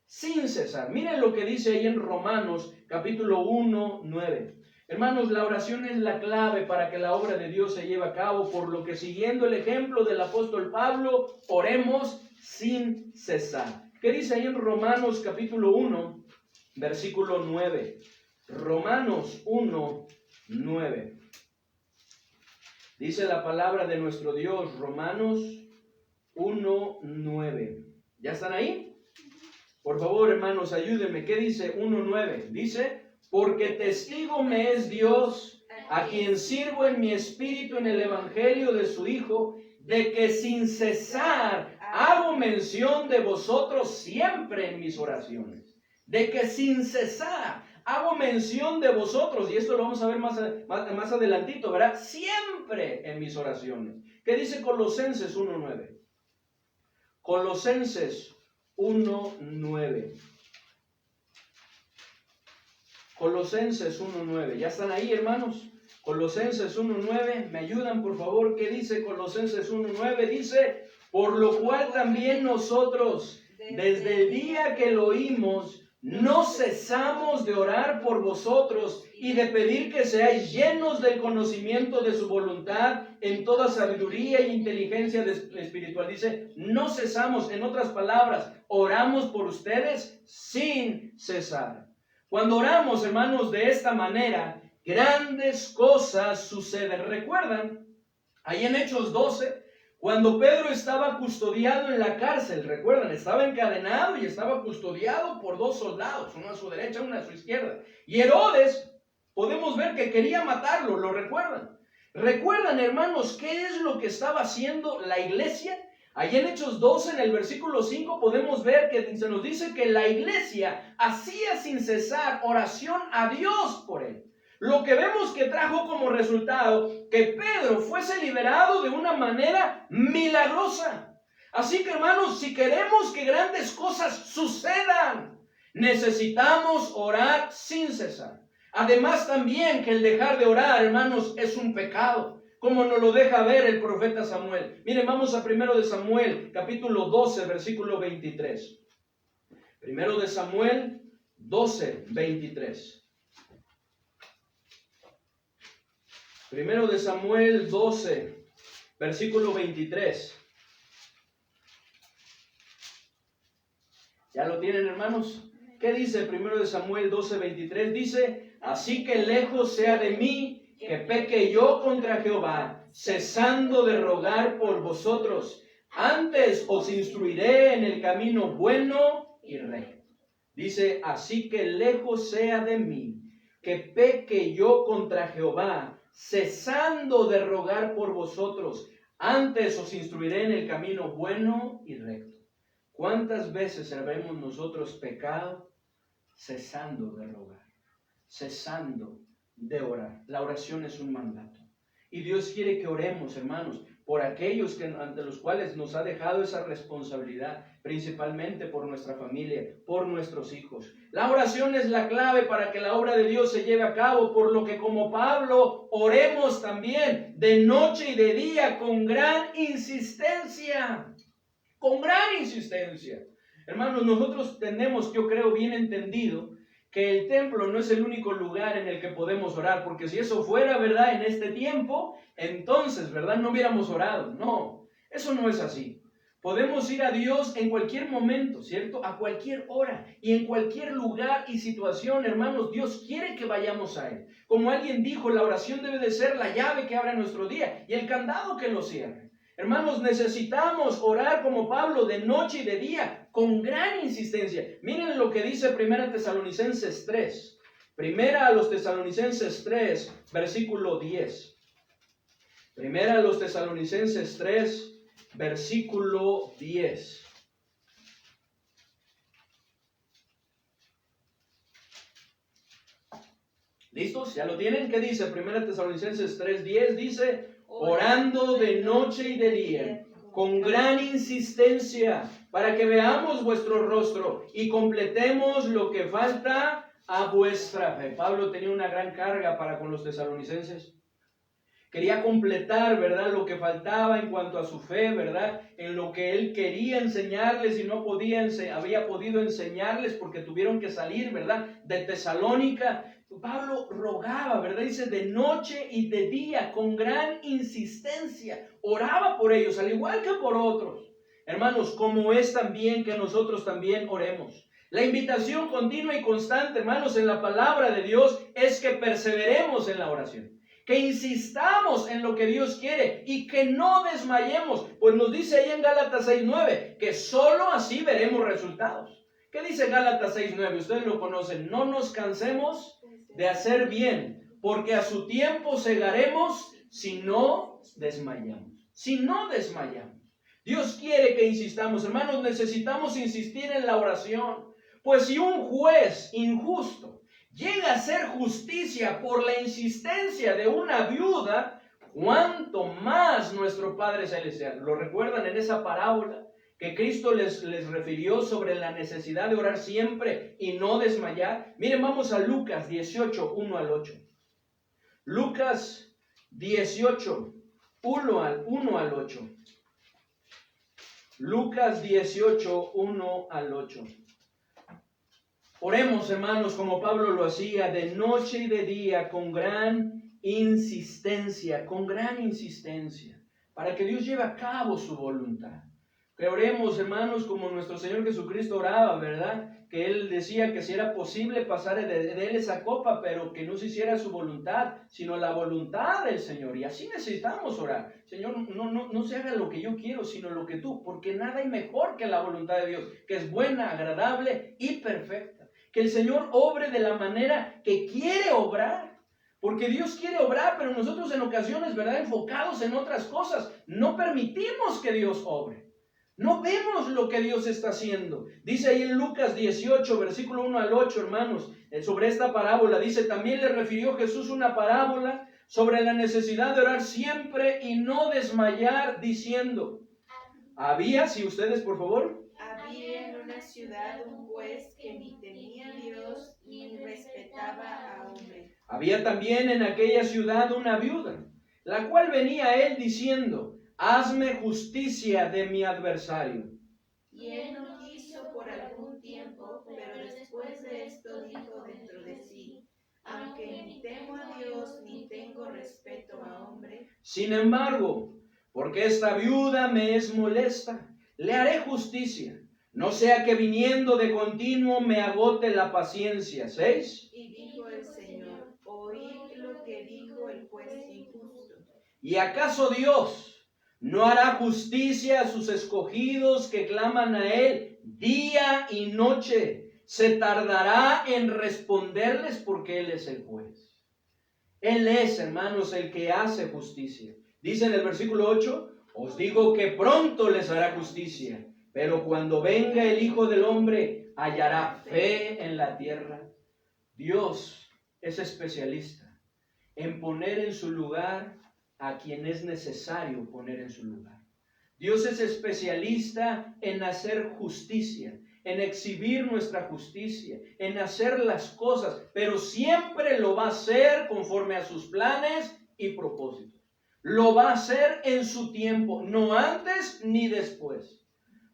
Sin cesar. Miren lo que dice ahí en Romanos capítulo 1, 9. Hermanos, la oración es la clave para que la obra de Dios se lleve a cabo, por lo que, siguiendo el ejemplo del apóstol Pablo, oremos sin cesar. ¿Qué dice ahí en Romanos capítulo 1, versículo 9? Romanos 1, 9. Dice la palabra de nuestro Dios, Romanos 1, 9. ¿Ya están ahí? Por favor, hermanos, ayúdenme. ¿Qué dice 1:9? Dice, porque testigo me es Dios, a quien sirvo en mi espíritu en el evangelio de su Hijo, de que sin cesar hago mención de vosotros siempre en mis oraciones. De que sin cesar hago mención de vosotros, y esto lo vamos a ver más adelantito, ¿verdad? Siempre en mis oraciones. ¿Qué dice Colosenses 1:9? Colosenses 1:9. Colosenses 1:9. ¿Ya están ahí, hermanos? Colosenses 1:9. ¿Me ayudan, por favor? ¿Qué dice Colosenses 1:9? Dice, por lo cual también nosotros, desde el día que lo oímos, no cesamos de orar por vosotros y de pedir que seáis llenos del conocimiento de su voluntad en toda sabiduría e inteligencia espiritual. Dice, no cesamos. En otras palabras, oramos por ustedes sin cesar. Cuando oramos, hermanos, de esta manera, grandes cosas suceden. ¿Recuerdan? Ahí en Hechos 12, cuando Pedro estaba custodiado en la cárcel, ¿recuerdan? Estaba encadenado y estaba custodiado por 2 soldados, uno a su derecha, uno a su izquierda. Y Herodes, podemos ver que quería matarlo, ¿lo recuerdan? ¿Recuerdan, hermanos, qué es lo que estaba haciendo la iglesia? Allí en Hechos 12, en el versículo 5, podemos ver que se nos dice que la iglesia hacía sin cesar oración a Dios por él. Lo que vemos que trajo como resultado que Pedro fuese liberado de una manera milagrosa. Así que, hermanos, si queremos que grandes cosas sucedan, necesitamos orar sin cesar. Además, también que el dejar de orar, hermanos, es un pecado, como nos lo deja ver el profeta Samuel. Miren, vamos a 1 de Samuel, capítulo 12, versículo 23. Primero de Samuel 12, 23. Primero de Samuel 12, versículo 23. ¿Ya lo tienen, hermanos? ¿Qué dice primero de Samuel 12, 23? Dice, así que lejos sea de mí que peque yo contra Jehová, cesando de rogar por vosotros. Antes os instruiré en el camino bueno y recto. Dice, así que lejos sea de mí que peque yo contra Jehová, cesando de rogar por vosotros. Antes os instruiré en el camino bueno y recto. ¿Cuántas veces habremos nosotros pecado cesando de rogar, cesando de orar? La oración es un mandato. Y Dios quiere que oremos, hermanos, por aquellos ante los cuales nos ha dejado esa responsabilidad, principalmente por nuestra familia, por nuestros hijos. La oración es la clave para que la obra de Dios se lleve a cabo, por lo que como Pablo, oremos también de noche y de día con gran insistencia. Con gran insistencia. Hermanos, nosotros tenemos, yo creo, bien entendido que el templo no es el único lugar en el que podemos orar, porque si eso fuera verdad en este tiempo, entonces, ¿verdad? No hubiéramos orado. No, eso no es así. Podemos ir a Dios en cualquier momento, ¿cierto? A cualquier hora y en cualquier lugar y situación, hermanos. Dios quiere que vayamos a Él. Como alguien dijo, la oración debe de ser la llave que abre nuestro día y el candado que lo cierre. Hermanos, necesitamos orar como Pablo de noche y de día, con gran insistencia. Miren lo que dice 1 Tesalonicenses 3. Primera a los Tesalonicenses 3, versículo 10. Primera a los Tesalonicenses 3, versículo 10. ¿Listos? ¿Ya lo tienen? ¿Qué dice? 1 Tesalonicenses 3:10 dice, orando de noche y de día, con gran insistencia, para que veamos vuestro rostro y completemos lo que falta a vuestra fe. Pablo tenía una gran carga para con los tesalonicenses. Quería completar, ¿verdad?, lo que faltaba en cuanto a su fe, ¿verdad?, en lo que él quería enseñarles y no había podido enseñarles porque tuvieron que salir, ¿verdad?, de Tesalónica. Pablo rogaba, ¿verdad?, dice, de noche y de día, con gran insistencia, oraba por ellos, al igual que por otros. Hermanos, como es también que nosotros también oremos. La invitación continua y constante, hermanos, en la palabra de Dios es que perseveremos en la oración. Que insistamos en lo que Dios quiere y que no desmayemos, pues nos dice ahí en Gálatas 6:9 que solo así veremos resultados. ¿Qué dice Gálatas 6:9? Ustedes lo conocen. No nos cansemos de hacer bien, porque a su tiempo segaremos si no desmayamos. Si no desmayamos. Dios quiere que insistamos. Hermanos, necesitamos insistir en la oración, pues si un juez injusto llega a hacer justicia por la insistencia de una viuda, ¿cuánto más nuestro Padre Celestial? ¿Lo recuerdan en esa parábola que Cristo les refirió sobre la necesidad de orar siempre y no desmayar? Miren, vamos a Lucas 18, 1 al 8. Lucas 18, 1 al 8. Lucas 18, 1 al 8. Oremos, hermanos, como Pablo lo hacía, de noche y de día, con gran insistencia, para que Dios lleve a cabo su voluntad. Que oremos, hermanos, como nuestro Señor Jesucristo oraba, ¿verdad? Que Él decía que si era posible pasar de Él esa copa, pero que no se hiciera su voluntad, sino la voluntad del Señor. Y así necesitamos orar. Señor, no se haga lo que yo quiero, sino lo que tú, porque nada hay mejor que la voluntad de Dios, que es buena, agradable y perfecta. Que el Señor obre de la manera que quiere obrar. Porque Dios quiere obrar, pero nosotros en ocasiones, ¿verdad?, enfocados en otras cosas, no permitimos que Dios obre. No vemos lo que Dios está haciendo. Dice ahí en Lucas 18, versículo 1 al 8, hermanos, sobre esta parábola. Dice, también le refirió Jesús una parábola sobre la necesidad de orar siempre y no desmayar, diciendo, había, si ustedes por favor. Había en una ciudad un juez que ni temía a Dios ni respetaba a hombre. Había también en aquella ciudad una viuda, la cual venía a él diciendo, hazme justicia de mi adversario. Y él no quiso por algún tiempo, Sin embargo, porque esta viuda me es molesta, le haré justicia, no sea que viniendo de continuo me agote la paciencia. 6. Y dijo el Señor, oíd lo que dijo el juez injusto. ¿Y acaso Dios no hará justicia a sus escogidos que claman a Él día y noche? Se tardará en responderles porque Él es el juez. Él es, hermanos, el que hace justicia. Dice en el versículo 8, os digo que pronto les hará justicia, pero cuando venga el Hijo del Hombre, hallará fe en la tierra. Dios es especialista en poner en su lugar a quien es necesario poner en su lugar. Dios es especialista en hacer justicia, en exhibir nuestra justicia, en hacer las cosas, pero siempre lo va a hacer conforme a sus planes y propósitos. Lo va a hacer en su tiempo, no antes ni después,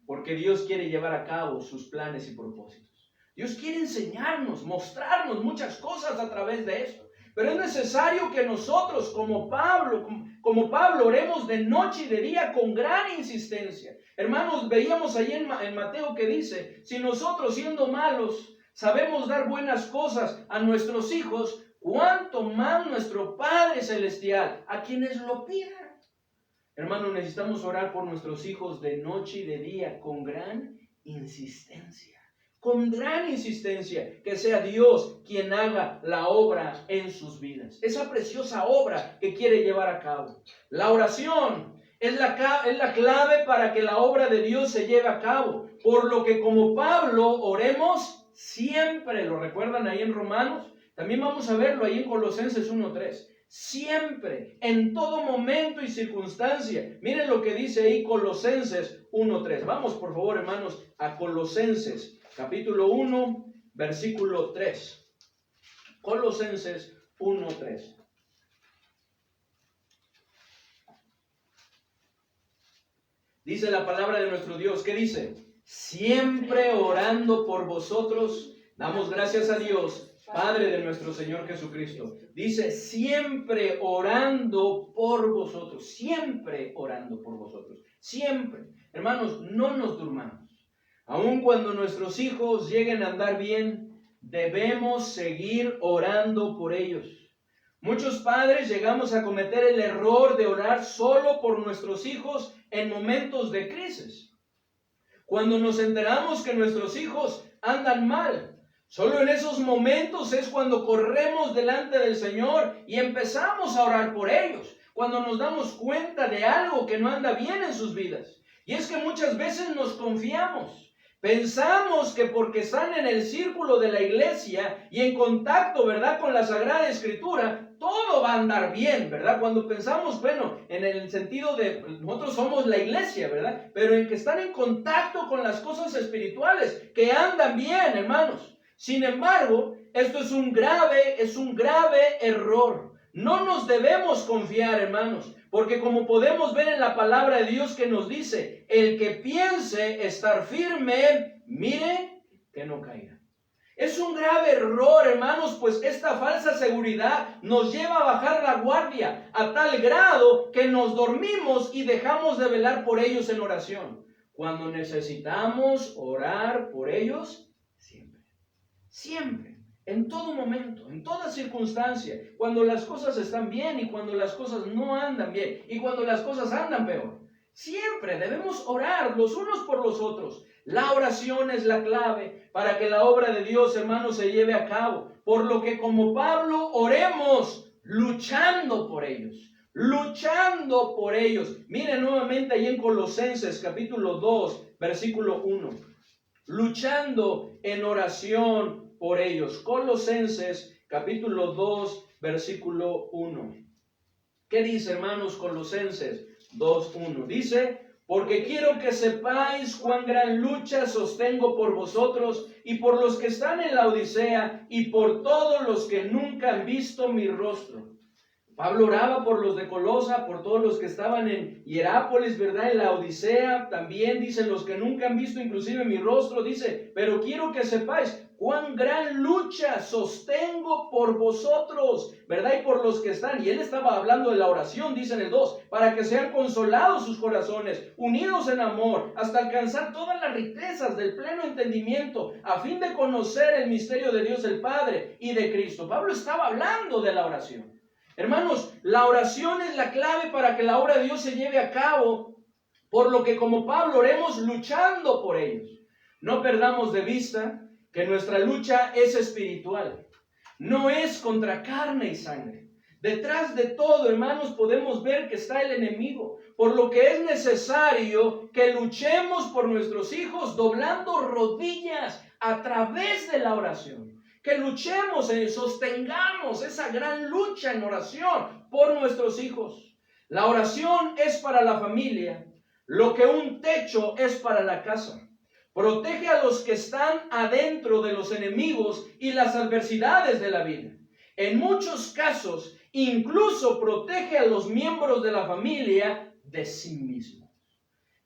porque Dios quiere llevar a cabo sus planes y propósitos. Dios quiere enseñarnos, mostrarnos muchas cosas a través de esto. Pero es necesario que nosotros, como Pablo, oremos de noche y de día con gran insistencia. Hermanos, veíamos ahí en Mateo que dice, si nosotros siendo malos sabemos dar buenas cosas a nuestros hijos, cuánto más nuestro Padre Celestial a quienes lo pidan. Hermanos, necesitamos orar por nuestros hijos de noche y de día con gran insistencia. Con gran insistencia, que sea Dios quien haga la obra en sus vidas. Esa preciosa obra que quiere llevar a cabo. La oración es la clave para que la obra de Dios se lleve a cabo. Por lo que como Pablo oremos siempre. ¿Lo recuerdan ahí en Romanos? También vamos a verlo ahí en Colosenses 1:3. Siempre, en todo momento y circunstancia. Miren lo que dice ahí Colosenses 1:3. Vamos por favor, hermanos, a Colosenses capítulo 1, versículo 3. Colosenses 1:3. Dice la palabra de nuestro Dios. ¿Qué dice? Siempre orando por vosotros, damos gracias a Dios, Padre de nuestro Señor Jesucristo. Dice, siempre orando por vosotros. Siempre orando por vosotros. Siempre. Hermanos, no nos durmamos. Aun cuando nuestros hijos lleguen a andar bien, debemos seguir orando por ellos. Muchos padres llegamos a cometer el error de orar solo por nuestros hijos en momentos de crisis. Cuando nos enteramos que nuestros hijos andan mal, solo en esos momentos es cuando corremos delante del Señor y empezamos a orar por ellos. Cuando nos damos cuenta de algo que no anda bien en sus vidas. Y es que muchas veces nos confiamos. Pensamos que porque están en el círculo de la iglesia y en contacto, ¿verdad?, con la Sagrada Escritura, todo va a andar bien, ¿verdad? Cuando pensamos, bueno, en el sentido de nosotros somos la iglesia, ¿verdad? Pero en que están en contacto con las cosas espirituales, que andan bien, hermanos. Sin embargo, esto es un grave error. No nos debemos confiar, hermanos. Porque como podemos ver en la palabra de Dios que nos dice, el que piense estar firme, mire que no caiga. Es un grave error, hermanos, pues esta falsa seguridad nos lleva a bajar la guardia a tal grado que nos dormimos y dejamos de velar por ellos en oración. Cuando necesitamos orar por ellos, siempre. Siempre. En todo momento, en toda circunstancia, cuando las cosas están bien y cuando las cosas no andan bien y cuando las cosas andan peor. Siempre debemos orar los unos por los otros. La oración es la clave para que la obra de Dios, hermanos, se lleve a cabo. Por lo que como Pablo, oremos luchando por ellos. Luchando por ellos. Miren nuevamente ahí en Colosenses capítulo 2, versículo 1. Luchando en oración por ellos. Colosenses capítulo 2, versículo 1. ¿Qué dice, hermanos? Colosenses 2:1. Dice, porque quiero que sepáis cuán gran lucha sostengo por vosotros y por los que están en la Odisea y por todos los que nunca han visto mi rostro. Pablo oraba por los de Colosa, por todos los que estaban en Hierápolis, ¿verdad? En la Odisea, también dicen los que nunca han visto inclusive mi rostro, dice, pero quiero que sepáis cuán gran lucha sostengo por vosotros, ¿verdad? Y por los que están. Y él estaba hablando de la oración, dice en el 2, para que sean consolados sus corazones, unidos en amor, hasta alcanzar todas las riquezas del pleno entendimiento, a fin de conocer el misterio de Dios el Padre y de Cristo. Pablo estaba hablando de la oración. Hermanos, la oración es la clave para que la obra de Dios se lleve a cabo, por lo que como Pablo oremos luchando por ellos. No perdamos de vista que nuestra lucha es espiritual, no es contra carne y sangre. Detrás de todo, hermanos, podemos ver que está el enemigo, por lo que es necesario que luchemos por nuestros hijos doblando rodillas a través de la oración. Que luchemos, sostengamos esa gran lucha en oración por nuestros hijos. La oración es para la familia lo que un techo es para la casa. Protege a los que están adentro de los enemigos y las adversidades de la vida. En muchos casos, incluso protege a los miembros de la familia de sí mismos.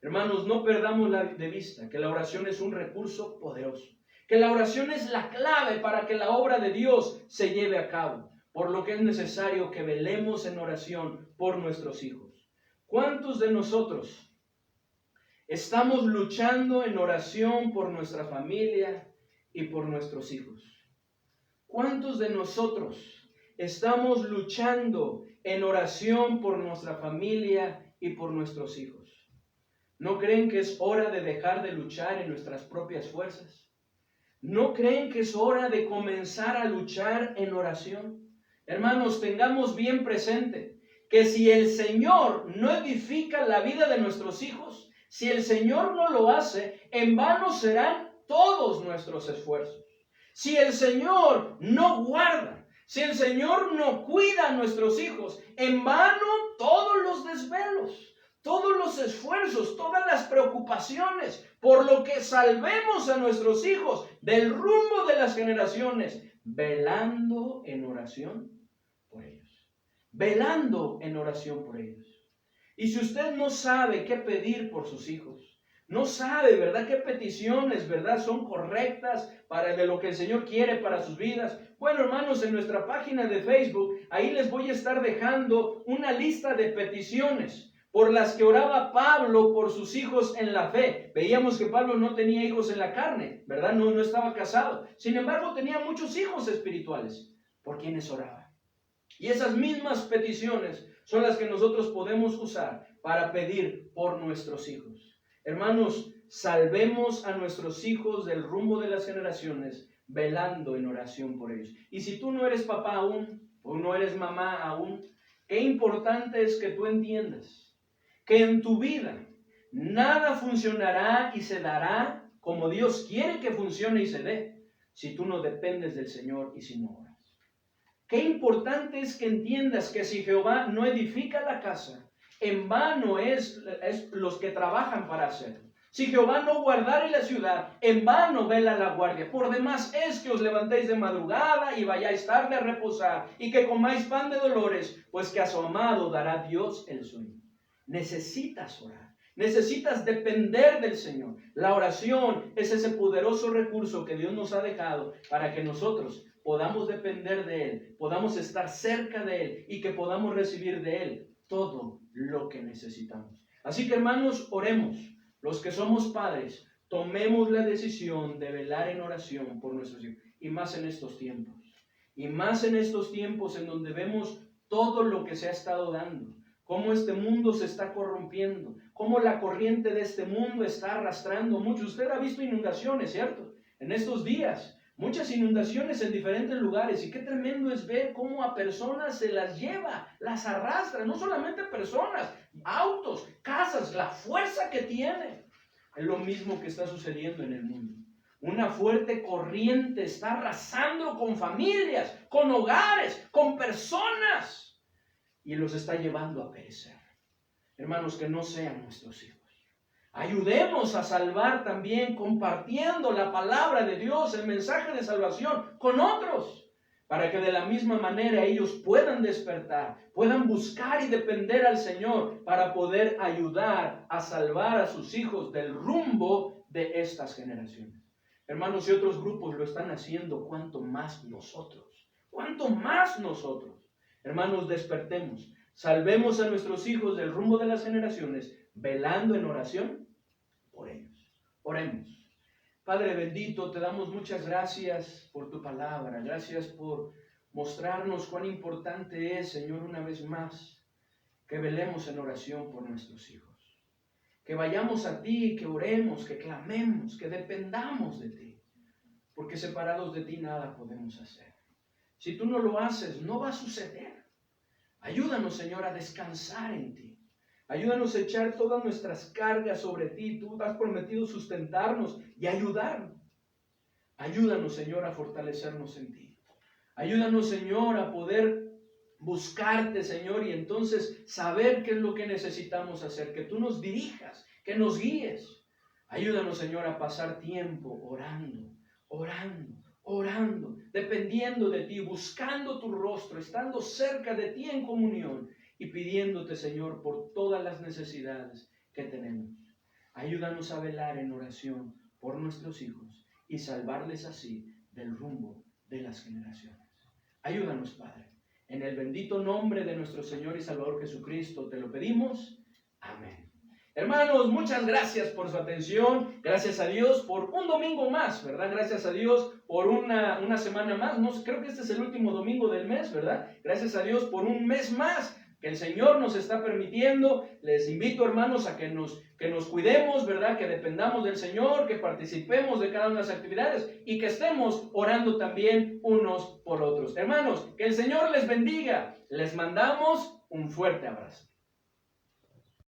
Hermanos, no perdamos de vista que la oración es un recurso poderoso, que la oración es la clave para que la obra de Dios se lleve a cabo, por lo que es necesario que velemos en oración por nuestros hijos. ¿Cuántos de nosotros estamos luchando en oración por nuestra familia y por nuestros hijos? ¿Cuántos de nosotros estamos luchando en oración por nuestra familia y por nuestros hijos? ¿No creen que es hora de dejar de luchar en nuestras propias fuerzas? ¿No creen que es hora de comenzar a luchar en oración? Hermanos, tengamos bien presente que si el Señor no edifica la vida de nuestros hijos, si el Señor no lo hace, en vano serán todos nuestros esfuerzos. Si el Señor no guarda, si el Señor no cuida a nuestros hijos, en vano todos los desvelos, todos los esfuerzos, todas las preocupaciones, por lo que salvemos a nuestros hijos del rumbo de las generaciones, velando en oración por ellos. Velando en oración por ellos. Y si usted no sabe qué pedir por sus hijos, no sabe, ¿verdad?, qué peticiones, ¿verdad?, son correctas para de lo que el Señor quiere para sus vidas. Bueno, hermanos, en nuestra página de Facebook, ahí les voy a estar dejando una lista de peticiones por las que oraba Pablo por sus hijos en la fe. Veíamos que Pablo no tenía hijos en la carne, ¿verdad? No estaba casado. Sin embargo, tenía muchos hijos espirituales por quienes oraba. Y esas mismas peticiones son las que nosotros podemos usar para pedir por nuestros hijos. Hermanos, salvemos a nuestros hijos del rumbo de las generaciones, velando en oración por ellos. Y si tú no eres papá aún, o no eres mamá aún, qué importante es que tú entiendas que en tu vida nada funcionará y se dará como Dios quiere que funcione y se dé, si tú no dependes del Señor y si no oras. Qué importante es que entiendas que si Jehová no edifica la casa, en vano es los que trabajan para hacerlo. Si Jehová no guardare la ciudad, en vano vela la guardia. Por demás es que os levantéis de madrugada y vayáis tarde a reposar, y que comáis pan de dolores, pues que a su amado dará Dios el sueño. Necesitas orar, necesitas depender del Señor. La oración es ese poderoso recurso que Dios nos ha dejado para que nosotros podamos depender de Él, podamos estar cerca de Él y que podamos recibir de Él todo lo que necesitamos. Así que, hermanos, oremos. Los que somos padres, tomemos la decisión de velar en oración por nuestros hijos. Y más en estos tiempos. Y más en estos tiempos en donde vemos todo lo que se ha estado dando. Cómo este mundo se está corrompiendo. Cómo la corriente de este mundo está arrastrando mucho. Usted ha visto inundaciones, ¿cierto? En estos días. Muchas inundaciones en diferentes lugares. Y qué tremendo es ver cómo a personas se las lleva, las arrastra. No solamente personas, autos, casas, la fuerza que tiene. Es lo mismo que está sucediendo en el mundo. Una fuerte corriente está arrasando con familias, con hogares, con personas. Y los está llevando a perecer. Hermanos, que no sean nuestros hijos. Ayudemos a salvar también compartiendo la palabra de Dios, el mensaje de salvación con otros, para que de la misma manera ellos puedan despertar, puedan buscar y depender al Señor para poder ayudar a salvar a sus hijos del rumbo de estas generaciones. Hermanos, si otros grupos lo están haciendo, ¿cuánto más nosotros? ¿Cuánto más nosotros? Hermanos, despertemos. Salvemos a nuestros hijos del rumbo de las generaciones, velando en oración por ellos. Oremos. Padre bendito, te damos muchas gracias por tu palabra. Gracias por mostrarnos cuán importante es, Señor, una vez más, que velemos en oración por nuestros hijos. Que vayamos a ti, que oremos, que clamemos, que dependamos de ti. Porque separados de ti nada podemos hacer. Si tú no lo haces, no va a suceder. Ayúdanos, Señor, a descansar en ti. Ayúdanos a echar todas nuestras cargas sobre ti. Tú has prometido sustentarnos y ayudarnos. Ayúdanos, Señor, a fortalecernos en ti. Ayúdanos, Señor, a poder buscarte, Señor, y entonces saber qué es lo que necesitamos hacer, que tú nos dirijas, que nos guíes. Ayúdanos, Señor, a pasar tiempo orando, dependiendo de ti, buscando tu rostro, estando cerca de ti en comunión y pidiéndote, Señor, por todas las necesidades que tenemos. Ayúdanos a velar en oración por nuestros hijos y salvarles así del rumbo de las generaciones. Ayúdanos, Padre. En el bendito nombre de nuestro Señor y Salvador Jesucristo te lo pedimos. Amén. Hermanos, muchas gracias por su atención. Gracias a Dios por un domingo más, ¿verdad? Gracias a Dios por una semana más. No, creo que este es el último domingo del mes, ¿verdad? Gracias a Dios por un mes más que el Señor nos está permitiendo. Les invito, hermanos, a que nos cuidemos, ¿verdad? Que dependamos del Señor, que participemos de cada una de las actividades y que estemos orando también unos por otros. Hermanos, que el Señor les bendiga. Les mandamos un fuerte abrazo.